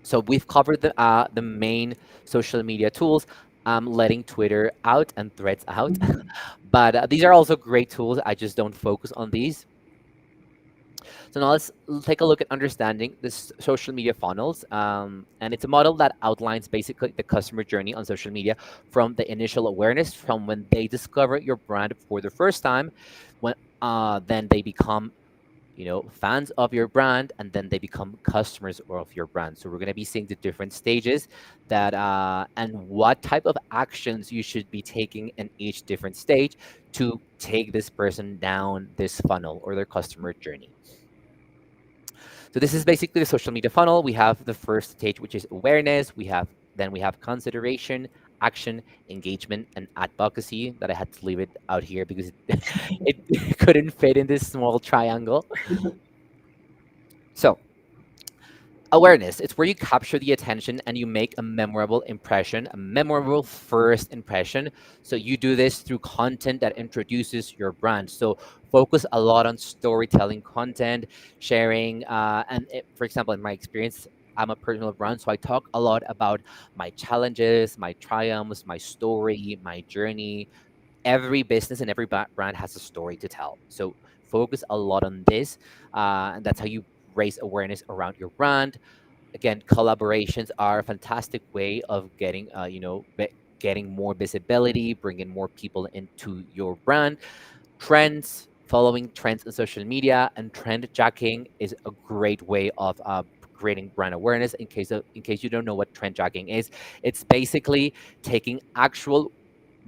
So we've covered the main social media tools. I'm letting Twitter out and Threads out, Mhm. but these are also great tools. I just don't focus on these. So now let's take a look at understanding this social media funnels. And it's a model that outlines basically the customer journey on social media from the initial awareness, from when they discover your brand for the first time, when then they become fans of your brand, and then they become customers of your brand. So we're going to be seeing the different stages that and what type of actions you should be taking in each different stage to take this person down this funnel or their customer journey. So this is basically the social media funnel. We have the first stage, which is awareness. We have consideration, action, engagement, and advocacy. That I had to leave it out here because it couldn't fit in this small triangle. So awareness, it's where you capture the attention and you make a memorable impression, a memorable first impression. So you do this through content that introduces your brand. So focus a lot on storytelling content, sharing, for example, in my experience, I'm a personal brand, so I talk a lot about my challenges, my triumphs, my story, my journey. Every business and every brand has a story to tell, so focus a lot on this, and that's how you raise awareness around your brand. Again, collaborations are a fantastic way of getting getting more visibility, bringing more people into your brand. Trends, following trends on social media, and trend jacking is a great way of creating brand awareness. In case you don't know what trend jacking is, it's basically taking actual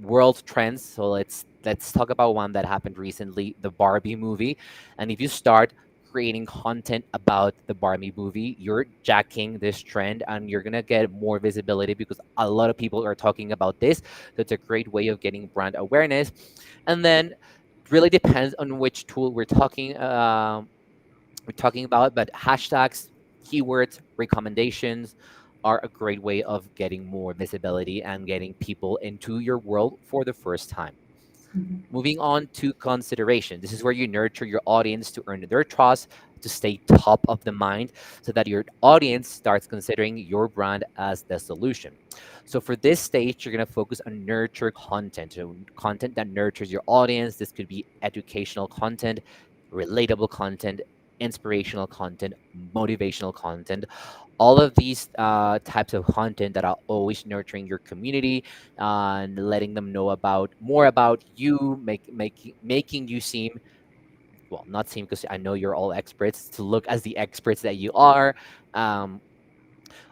world trends. So let's talk about one that happened recently, the Barbie movie. And if you start creating content about the Barbie movie, you're jacking this trend and you're gonna get more visibility because a lot of people are talking about this. So it's a great way of getting brand awareness. And then really depends on which tool we're talking about, but hashtags, keywords, recommendations are a great way of getting more visibility and getting people into your world for the first time. Mhm. Moving on to consideration. This is where you nurture your audience to earn their trust to stay top of the mind so that your audience starts considering your brand as the solution. So for this stage, you're going to focus on nurture content, so content that nurtures your audience. This could be educational content, relatable content, inspirational content, motivational content, all of these types of content that are always nurturing your community and letting them know about more about you, making you seem, well, not seem, because I know you're all experts, to look as the experts that you are. Um,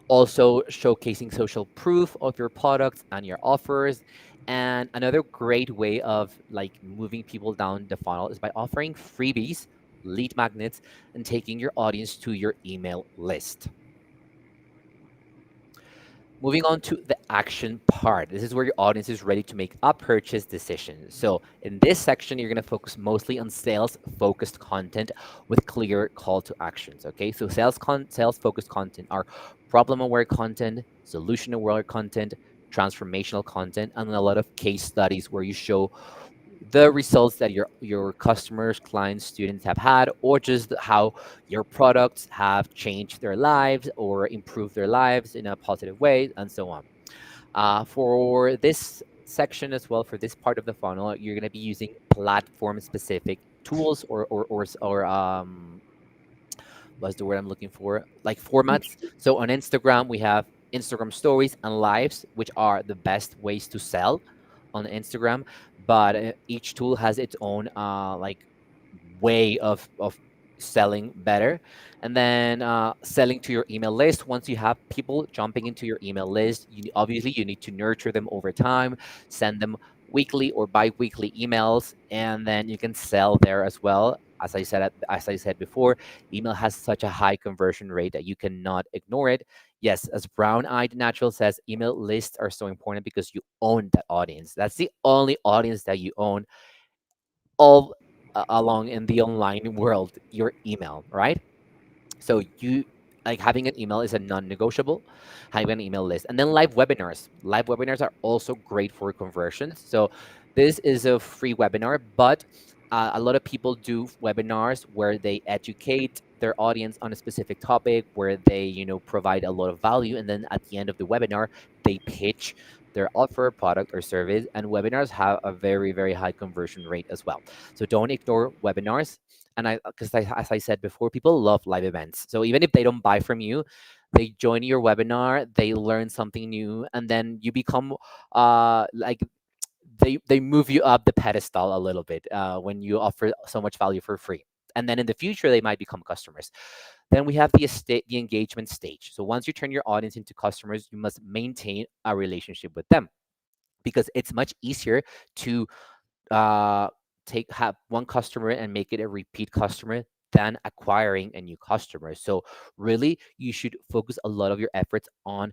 Also showcasing social proof of your products and your offers. And another great way of like moving people down the funnel is by offering freebies, lead magnets, and taking your audience to your email list. Moving on to the action part. This is where your audience is ready to make a purchase decision. So in this section, you're going to focus mostly on sales focused content with clear call to actions. Okay. So sales focused content are problem aware content, solution aware content, transformational content, and a lot of case studies where you show the results that your customers, clients, students have had, or just how your products have changed their lives or improved their lives in a positive way, and so on. For this section as well, for this part of the funnel, you're going to be using platform specific tools or what's the word I'm looking for? Like formats. So on Instagram, we have Instagram stories and lives, which are the best ways to sell on Instagram. But each tool has its own like way of selling better. And then selling to your email list. Once you have people jumping into your email list, obviously you need to nurture them over time, send them weekly or bi-weekly emails, and then you can sell there as well. As I said before, email has such a high conversion rate that you cannot ignore it. Yes, as Brown Eyed Natural says, email lists are so important because you own that audience. That's the only audience that you own all along in the online world, your email, right? So you like having an email is a non-negotiable, having an email list. And then live webinars. Live webinars are also great for conversions. So this is a free webinar, but a lot of people do webinars where they educate their audience on a specific topic, where they, provide a lot of value. And then at the end of the webinar, they pitch their offer, product, or service. And webinars have a very, very high conversion rate as well. So don't ignore webinars. And because as I said before, people love live events. So even if they don't buy from you, they join your webinar, they learn something new, and then you become like they move you up the pedestal a little bit when you offer so much value for free. And then in the future, they might become customers. Then we have the engagement stage. So once you turn your audience into customers, you must maintain a relationship with them, because it's much easier to uh, have one customer and make it a repeat customer than acquiring a new customer. So really, you should focus a lot of your efforts on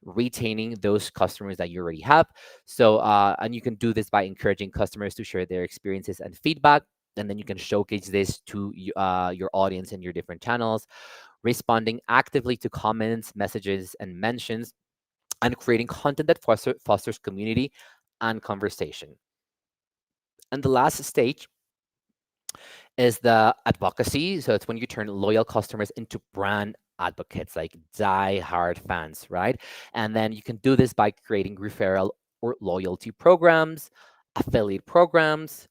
retaining those customers that you already have. So and you can do this by encouraging customers to share their experiences and feedback. And then you can showcase this to your audience in your different channels, responding actively to comments, messages, and mentions, and creating content that fosters community and conversation. And the last stage is the advocacy. So it's when you turn loyal customers into brand advocates, like die-hard fans, right? And then you can do this by creating referral or loyalty programs, affiliate programs,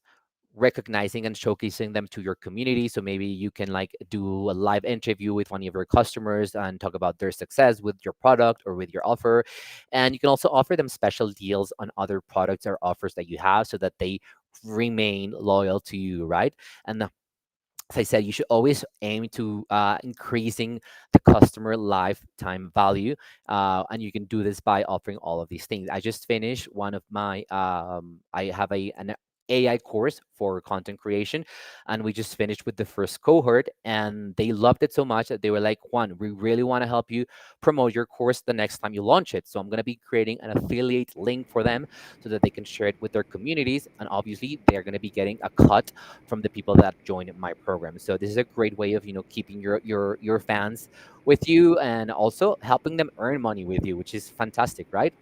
recognizing and showcasing them to your community. So maybe you can like do a live interview with one of your customers and talk about their success with your product or with your offer. And you can also offer them special deals on other products or offers that you have so that they remain loyal to you, right? And as I said, you should always aim to increasing the customer lifetime value, and you can do this by offering all of these things. I just finished one of my. I have an AI course for content creation, and we just finished with the first cohort, and they loved it so much that they were like, "Juan, we really want to help you promote your course the next time you launch it." So I'm going to be creating an affiliate link for them so that they can share it with their communities, and obviously they're going to be getting a cut from the people that join my program. So this is a great way of keeping your fans with you and also helping them earn money with you, which is fantastic, right?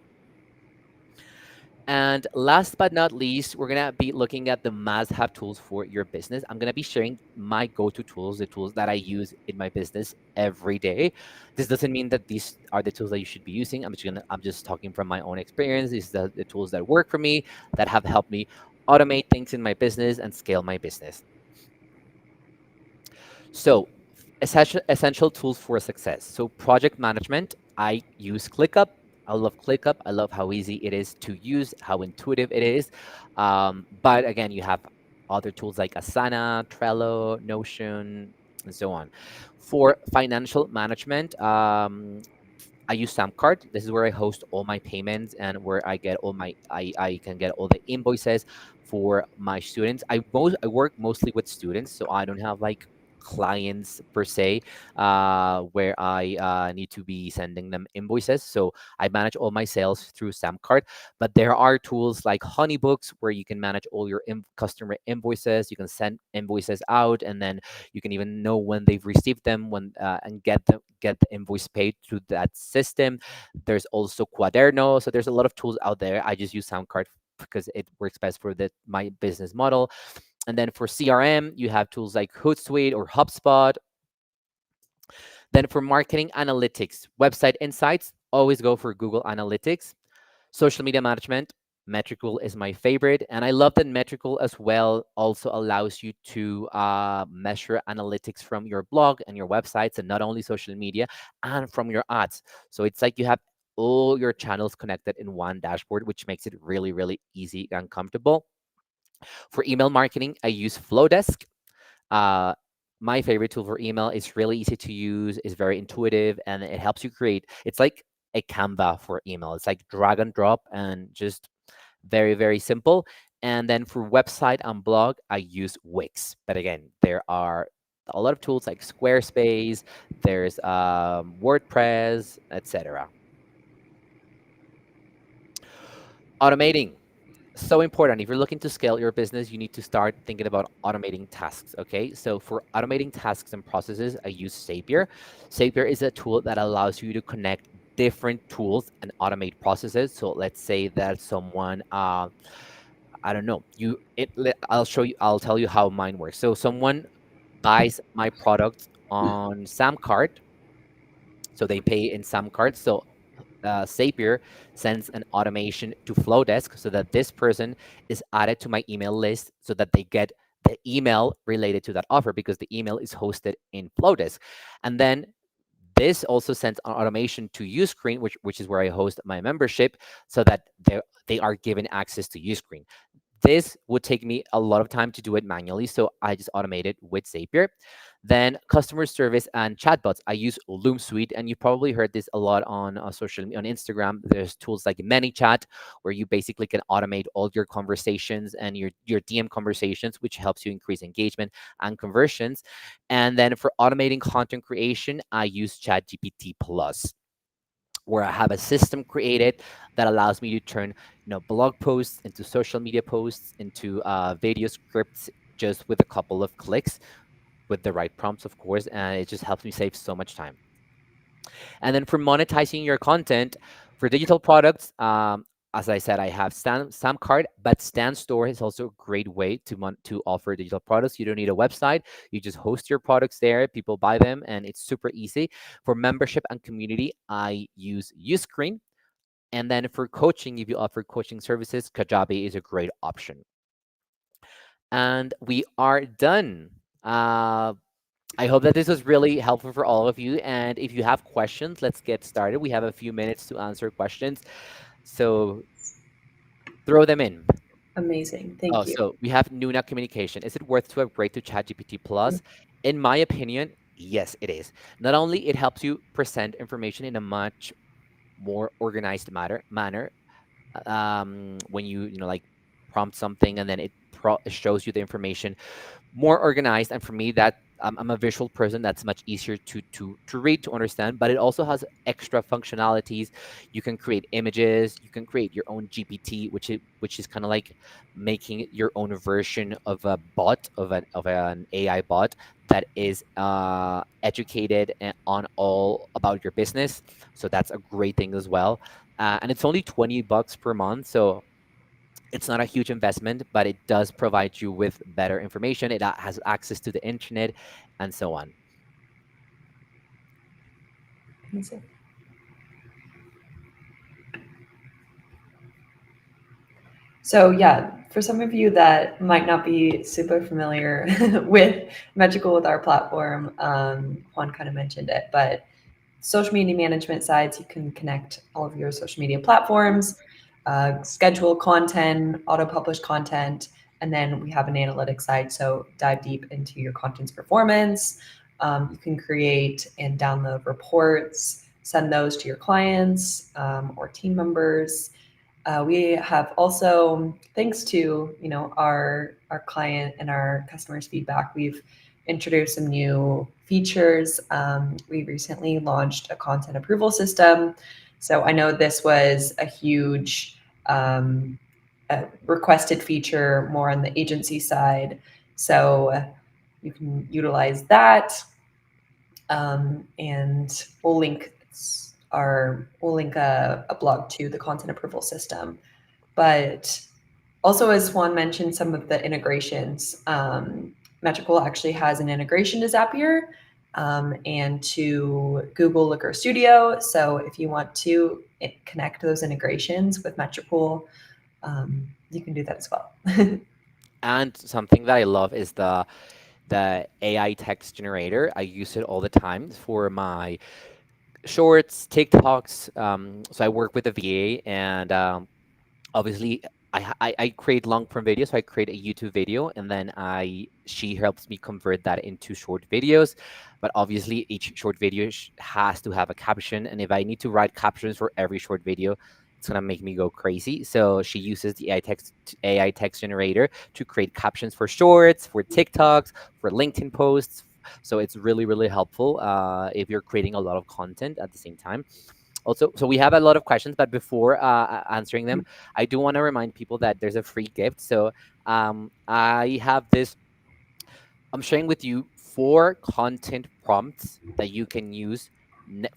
And last but not least, we're going to be looking at the must have tools for your business. I'm going to be sharing my go to tools, the tools that I use in my business every day. This doesn't mean that these are the tools that you should be using. I'm just talking from my own experience. These are the tools that work for me, that have helped me automate things in my business and scale my business. So, essential tools for success. So, project management, I use ClickUp. I love ClickUp. I love how easy it is to use, how intuitive it is. But again, you have other tools like Asana, Trello, Notion, and so on. For financial management, I use Samcart. This is where I host all my payments and where I can get all the invoices for my students. I work mostly with students, so I don't have like clients per se where I need to be sending them invoices. So I manage all my sales through Samcart. But there are tools like Honeybooks where you can manage all your customer invoices. You can send invoices out, and then you can even know when they've received them, when and get the invoice paid through that system. There's also Quaderno. So there's a lot of tools out there. I just use Soundcard because it works best for my business model. And then for CRM, you have tools like Hootsuite or HubSpot. Then for marketing analytics, website insights, always go for Google Analytics. Social media management, Metricool is my favorite. And I love that Metricool as well also allows you to measure analytics from your blog and your websites, and not only social media, and from your ads. So it's like you have all your channels connected in one dashboard, which makes it really, really easy and comfortable. For email marketing, I use Flowdesk. Uh, my favorite tool for email is really easy to use, is very intuitive, and it helps you create. It's like a Canva for email. It's like drag and drop and just very, very simple. And then for website and blog, I use Wix. But again, there are a lot of tools like Squarespace, there's WordPress, etc. Automating, so important. If you're looking to scale your business, you need to start thinking about automating tasks. Okay. So for automating tasks and processes, I use Zapier. Zapier is a tool that allows you to connect different tools and automate processes. So let's say that someone, I don't know, I'll show you, I'll tell you how mine works. So someone buys my product on Samcart. So they pay in Samcart. So Zapier sends an automation to Flowdesk so that this person is added to my email list so that they get the email related to that offer because the email is hosted in Flowdesk. And then this also sends an automation to Uscreen, which is where I host my membership, so that they are given access to Uscreen. This would take me a lot of time to do it manually, so I just automate it with Zapier. Then customer service and chatbots. I use Loom Suite, and you probably heard this a lot on on Instagram. There's tools like ManyChat, where you basically can automate all your conversations and your DM conversations, which helps you increase engagement and conversions. And then for automating content creation, I use ChatGPT Plus, where I have a system created that allows me to turn blog posts into social media posts into video scripts just with a couple of clicks with the right prompts, of course, and it just helps me save so much time. And then for monetizing your content for digital products, as I said, I have Samcart, but Stan Store is also a great way to offer digital products. You don't need a website; you just host your products there. People buy them, and it's super easy. For membership and community, I use Uscreen. And then for coaching, if you offer coaching services, Kajabi is a great option. And we are done. I hope that this was really helpful for all of you. And if you have questions, let's get started. We have a few minutes to answer questions. So throw them in. Amazing. Oh, Thank you. so we have Nuna Communication. Is it worth to upgrade to ChatGPT Plus? In my opinion, yes, it is. Not only it helps you present information in a much more organized manner, when you like prompt something and then it shows you the information more organized. And for me, that I'm a visual person, that's much easier to read, to understand. But it also has extra functionalities. You can create images, you can create your own GPT, which is kind of like making your own version of a bot, of an AI bot that is educated on all about your business. So that's a great thing as well. And it's only $20 per month. So It's not a huge investment, but it does provide you with better information. It has access to the internet and so on. So yeah, for some of you that might not be super familiar with Metricool, with our platform, Juan kind of mentioned it, but social media management sides, you can connect all of your social media platforms, schedule content, auto-publish content, and then we have an analytics side, so dive deep into your content's performance. You can create and download reports, send those to your clients or team members. We have also, thanks to our client and our customers' feedback, we've introduced some new features. We recently launched a content approval system. So I know this was a huge requested feature more on the agency side. So you can utilize that, and we'll link a blog to the content approval system. But also, as Juan mentioned, some of the integrations. Metricool actually has an integration to Zapier and to Google Looker Studio. So if you want to connect those integrations with Metricool, you can do that as well. And something that I love is the AI text generator. I use it all the time for my shorts, TikToks. So I work with a VA, and obviously I create long form videos. So I create a YouTube video, and then I she helps me convert that into short videos. But obviously each short video has to have a caption, and if I need to write captions for every short video, it's gonna make me go crazy. So she uses the AI text generator to create captions for shorts, for TikToks, for LinkedIn posts. So it's really really helpful if you're creating a lot of content at the same time. Also, so we have a lot of questions, but before answering them, I do want to remind people that there's a free gift. So I have this, I'm sharing with you 4 content prompts that you can use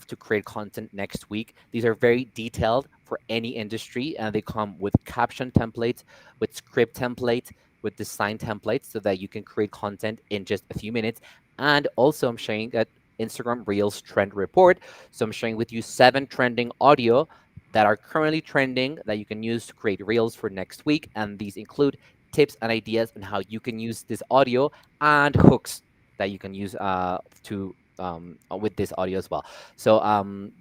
to create content next week. These are very detailed for any industry, and they come with caption templates, with script templates, with design templates, so that you can create content in just a few minutes. And also, I'm sharing that Instagram Reels trend report. So I'm sharing with you 7 trending audio that are currently trending that you can use to create reels for next week. And these include tips and ideas on how you can use this audio and hooks that you can use to with this audio as well. So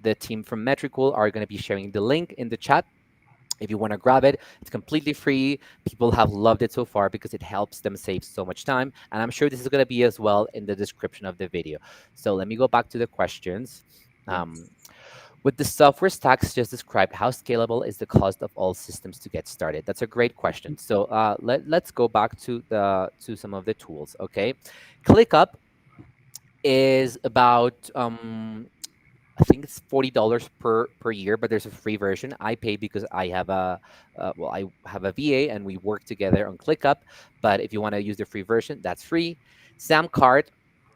the team from Metricool are going to be sharing the link in the chat. If you want to grab it, it's completely free. People have loved it so far because it helps them save so much time. And I'm sure this is going to be as well in the description of the video. So let me go back to the questions. Um, Yes. with the software stacks just described, how scalable is the cost of all systems to get started? That's a great question. So let's go back to some of the tools. Okay, ClickUp is about I think it's $40 per year, but there's a free version. I pay because I have I have a VA and we work together on ClickUp. But if you want to use the free version, that's free. Samcart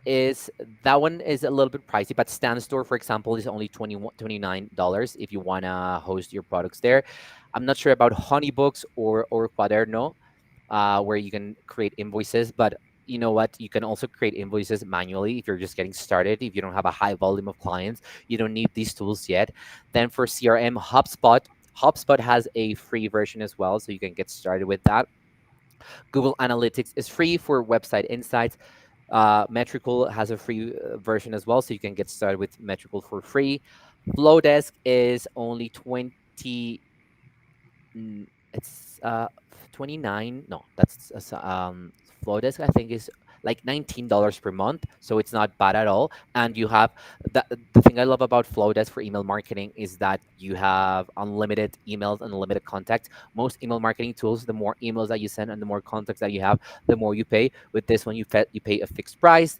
is that one is a little bit pricey, but StanStore, for example, is only $29 if you want to host your products there. I'm not sure about Honeybooks or Quaderno, where you can create invoices. But you know what? You can also create invoices manually if you're just getting started. If you don't have a high volume of clients, you don't need these tools yet. Then for CRM, HubSpot has a free version as well, so you can get started with that. Google Analytics is free for website insights. Metricool has a free version as well, so you can get started with Metricool for free. Flowdesk is only 20 it's 29, no, that's Flowdesk I think is like $19 per month, so it's not bad at all. And you have the thing I love about Flowdesk for email marketing is that you have unlimited emails, unlimited contacts. Most email marketing tools, the more emails that you send and the more contacts that you have, the more you pay. With this one, you pay a fixed price.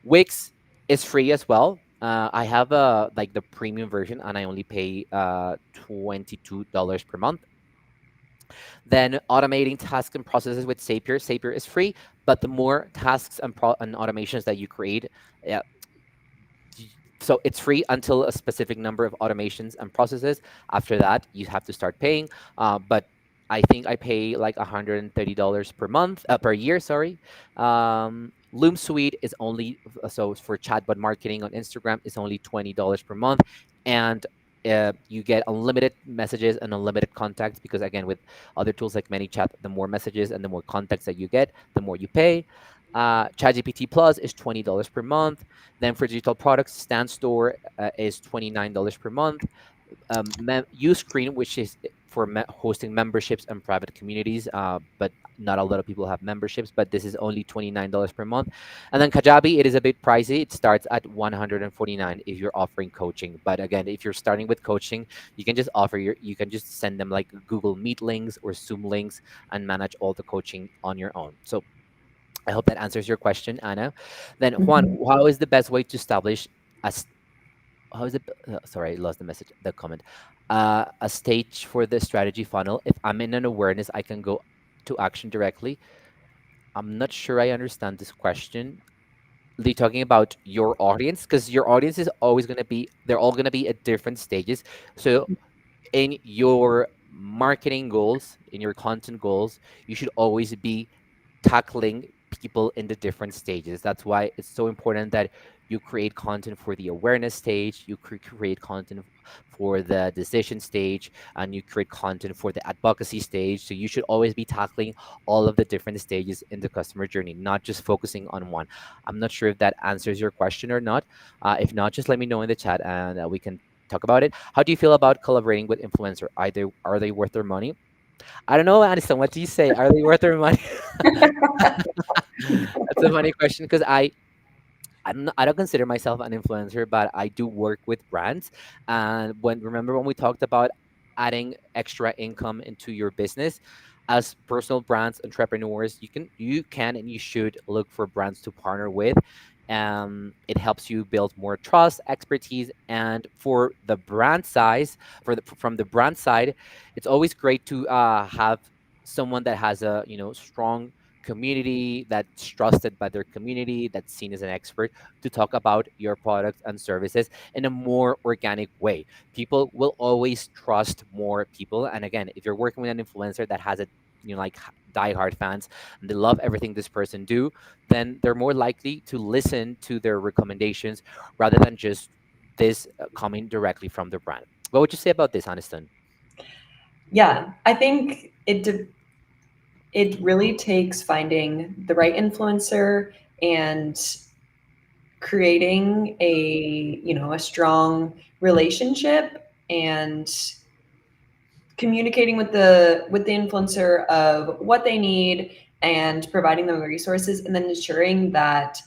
Wix is free as well. I have like the premium version, and I only pay $22 per month. Then automating tasks and processes with Zapier. Zapier is free, but the more tasks and automations that you create, yeah, so it's free until a specific number of automations and processes. After that, you have to start paying. But I think I pay like $130 per month, per year, sorry. Loom Suite is only, so for chatbot marketing on Instagram is only $20 per month. And you get unlimited messages and unlimited contacts, because again, with other tools like ManyChat, the more messages and the more contacts that you get, the more you pay. ChatGPT Plus is $20 per month. Then for digital products, Stand Store is $29 per month. Uscreen, which is for hosting memberships and private communities, but not a lot of people have memberships. But this is only $29 per month. And then Kajabi, it is a bit pricey. It starts at 149 if you're offering coaching. But again, if you're starting with coaching, you can just send them like Google Meet links or Zoom links and manage all the coaching on your own. So I hope that answers your question, Anna. Then Juan, Mhm. how is the best way to establish a how is it? Sorry, I lost the message, the comment. A stage for the strategy funnel. If I'm in an awareness, I can go to action directly. I'm not sure I understand this question. Are you talking about your audience? Because your audience is always going to be, they're all going to be at different stages. So in your marketing goals, in your content goals, you should always be tackling people in the different stages. That's why it's so important that you create content for the awareness stage, you create content for the decision stage, and you create content for the advocacy stage. So you should always be tackling all of the different stages in the customer journey, not just focusing on one. I'm not sure if that answers your question or not. If not, just let me know in the chat and we can talk about it. How do you feel about collaborating with influencer? Either are they worth their money? I don't know, Aniston. What do you say? Are they worth their money? That's a funny question because I don't consider myself an influencer, but I do work with brands. And remember when we talked about adding extra income into your business, as personal brands entrepreneurs, you can and you should look for brands to partner with. It helps you build more trust, expertise, and for the brand size, from the brand side, it's always great to have someone that has a strong community, that's trusted by their community, that's seen as an expert to talk about your products and services in a more organic way. People will always trust more people. And again, if you're working with an influencer that has a like diehard fans and they love everything this person do, then they're more likely to listen to their recommendations rather than just this coming directly from the brand. What would you say about this, Aniston? Yeah, I think it really takes finding the right influencer and creating a strong relationship and communicating with the influencer of what they need and providing them resources, and then ensuring that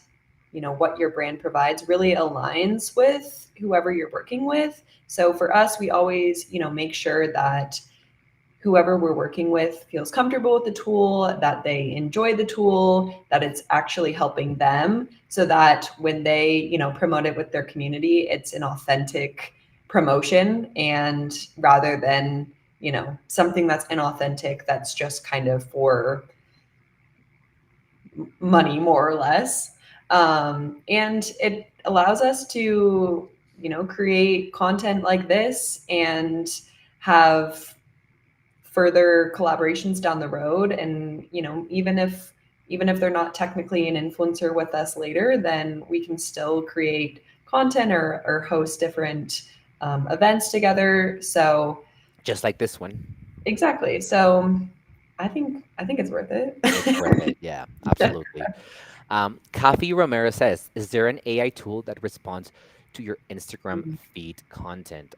what your brand provides really aligns with whoever you're working with. So for us, we always make sure that whoever we're working with feels comfortable with the tool, that they enjoy the tool, that it's actually helping them, so that when they promote it with their community, it's an authentic promotion, and rather than something that's inauthentic, that's just kind of for money, more or less. And it allows us to create content like this and have further collaborations down the road. And even if they're not technically an influencer with us later, then we can still create content or host different events together. So Just like this one. exactly. So I think it's worth it. It's worth it. Yeah, absolutely. Kathy Romero says, "Is there an AI tool that responds to your Instagram Mhm. feed content?"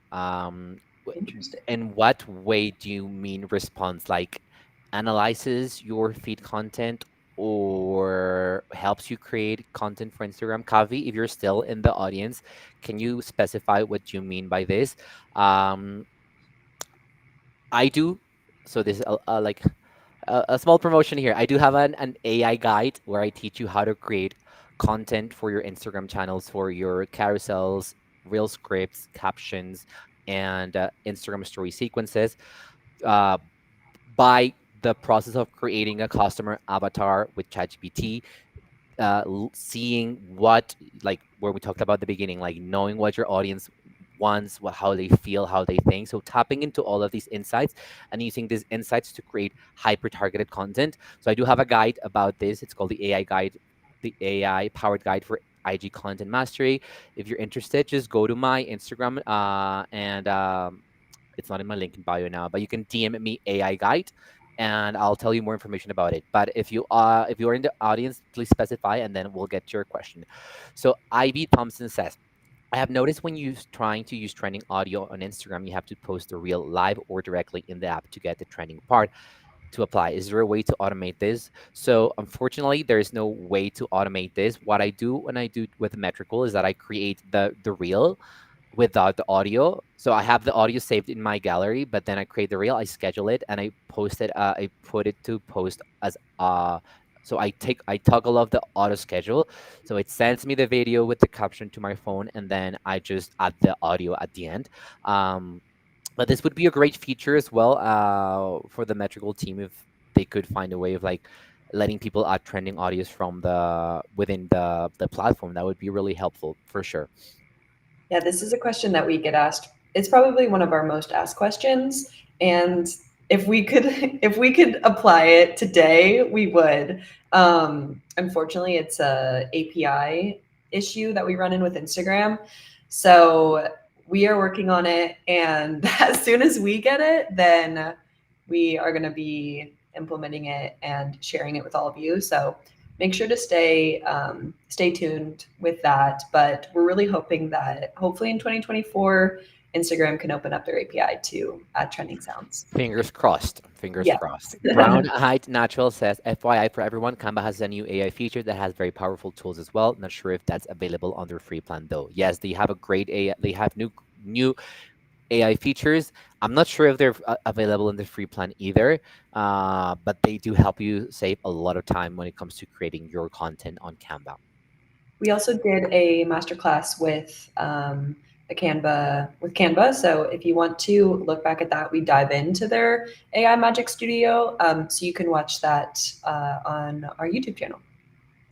Interesting. In what way do you mean response? Like analyzes your feed content or helps you create content for Instagram? Kavi, if you're still in the audience, can you specify what you mean by this? Um, I do. So this is like a small promotion here. I do have an AI guide where I teach you how to create content for your Instagram channels, for your carousels, reel scripts, captions, and Instagram story sequences. Uh, by the process of creating a customer avatar with ChatGPT, seeing what, like where we talked about at the beginning, like knowing what your audience wants, how they feel, how they think. So tapping into all of these insights and using these insights to create hyper targeted content. So I do have a guide about this. It's called the AI guide, the AI powered guide for IG content mastery. If you're interested, just go to my Instagram, and it's not in my link in bio now, but you can DM me AI guide, and I'll tell you more information about it. But if you're in the audience, please specify, and then we'll get to your question. So Ivy Thompson says, I have noticed when you trying to use trending audio on Instagram, you have to post the reel live or directly in the app to get the trending part to apply. Is there a way to automate this? So unfortunately, there is no way to automate this. What I do when I do with Metricool is that I create the reel without the audio. So I have the audio saved in my gallery, but then I create the reel, I schedule it, and I post it. I put it to post as so I toggle off the auto schedule, so it sends me the video with the caption to my phone, and then I just add the audio at the end. Um, but this would be a great feature as well, for the Metrical team, if they could find a way of like letting people add trending audios from the within the platform. That would be really helpful for sure. Yeah, this is a question that we get asked. It's probably one of our most asked questions, and if we could if we could apply it today, we would. Unfortunately, it's a API issue that we run in with Instagram. So we are working on it, and as soon as we get it, then we are going to be implementing it and sharing it with all of you. So make sure to stay tuned with that. But we're really hoping that hopefully in 2024, Instagram can open up their API to add trending sounds. Fingers crossed. Fingers Yes. crossed. Brown Eyed Natural says, FYI for everyone, Canva has a new AI feature that has very powerful tools as well. Not sure if that's available on their free plan though. Yes, they have a great AI. They have new AI features. I'm not sure if they're available in the free plan either, but they do help you save a lot of time when it comes to creating your content on Canva. We also did a masterclass a Canva with Canva. So if you want to look back at that, we dive into their AI Magic Studio. So you can watch that on our YouTube channel.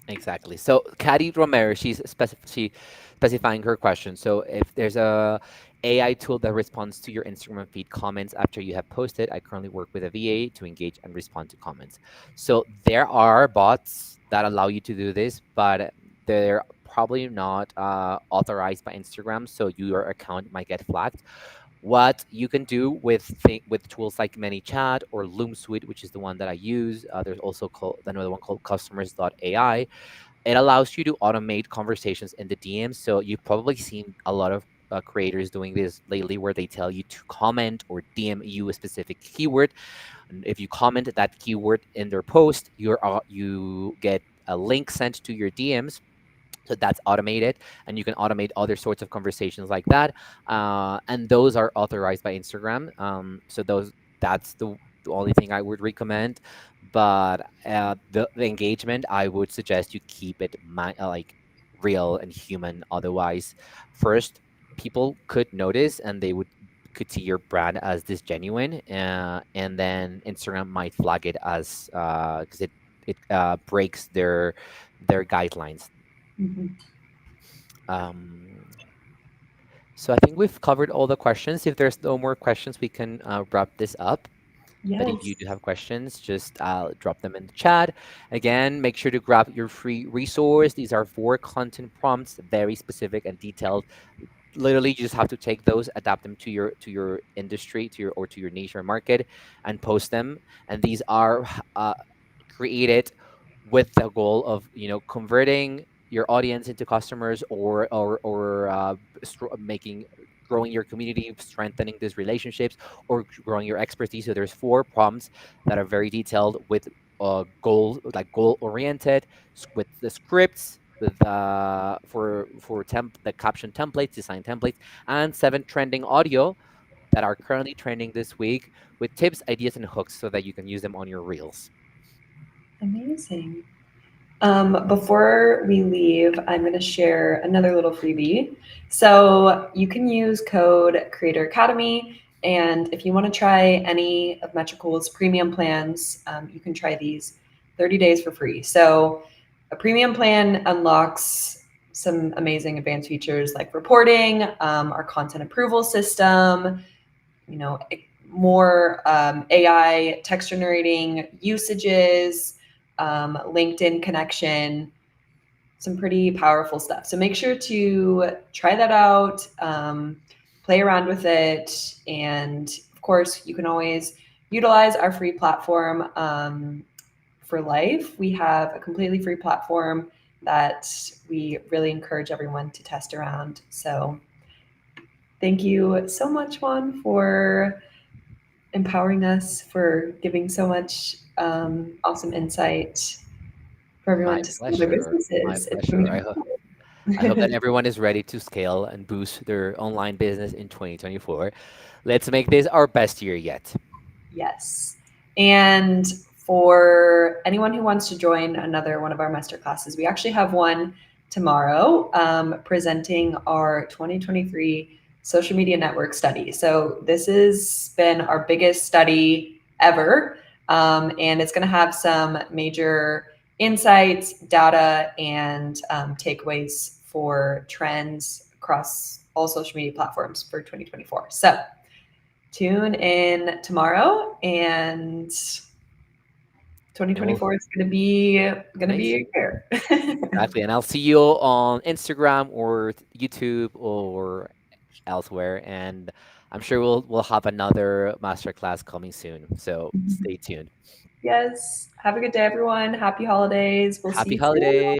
Exactly. So Caddy Romero, she specifying her question. So if there's a AI tool that responds to your Instagram feed comments after you have posted, I currently work with a VA to engage and respond to comments. So there are bots that allow you to do this, but they're probably not authorized by Instagram, so your account might get flagged. What you can do with tools like ManyChat or Loom Suite, which is the one that I use. There's also another one called Customers.ai. It allows you to automate conversations in the DMs. So you've probably seen a lot of creators doing this lately, where they tell you to comment or DM you a specific keyword. And if you comment that keyword in their post, you get a link sent to your DMs. So that's automated, and you can automate other sorts of conversations like that, and those are authorized by Instagram. So that's the only thing I would recommend. But the engagement, I would suggest you keep it like real and human. Otherwise, first, people could notice, and they could see your brand as this genuine, and then Instagram might flag it as because it breaks their guidelines. Mhm. um, so I think we've covered all the questions. If there's no more questions, we can wrap this up. But if you Yes. do have questions, just drop them in the chat. Again, make sure to grab your free resource. These are 4 content prompts, very specific and detailed. Literally, you just have to take those, adapt them to your industry, to your niche or market, and post them. And these are created with the goal of converting your audience into customers, or making growing your community, strengthening these relationships, or growing your expertise. So there's 4 prompts that are very detailed, with goal oriented, with the scripts, with the caption templates, design templates, and 7 trending audio that are currently trending this week, with tips, ideas, and hooks so that you can use them on your reels. Amazing. Before we leave, I'm going to share another little freebie. So you can use code Creator Academy. And if you want to try any of Metricool's premium plans, you can try these 30 days for free. So a premium plan unlocks some amazing advanced features like reporting, our content approval system, you know, more AI text generating usages, LinkedIn connection, some pretty powerful stuff. So make sure to try that out, play around with it. And of course, you can always utilize our free platform for life. We have a completely free platform that we really encourage everyone to test around. So thank you so much, Juan, for empowering us, for giving so much awesome insight for everyone My to scale their pleasure. My businesses in pleasure. I hope that 2024. everyone is ready to scale and boost their online business in 2024. Let's make this our best year yet. Yes. And for anyone who wants to join another one of our master classes, we actually have one tomorrow presenting our 2023 social media network study. So this has been our biggest study ever. And it's going to have some major insights, data, and takeaways for trends across all social media platforms for 2024. So tune in tomorrow, and And we'll 2024 is gonna be a amazing. year. Exactly. And I'll see you on Instagram or YouTube or elsewhere. And I'm sure we'll have another masterclass coming soon. So stay tuned. Yes. Have a good day, everyone. Happy holidays. We'll see Happy you soon. holidays.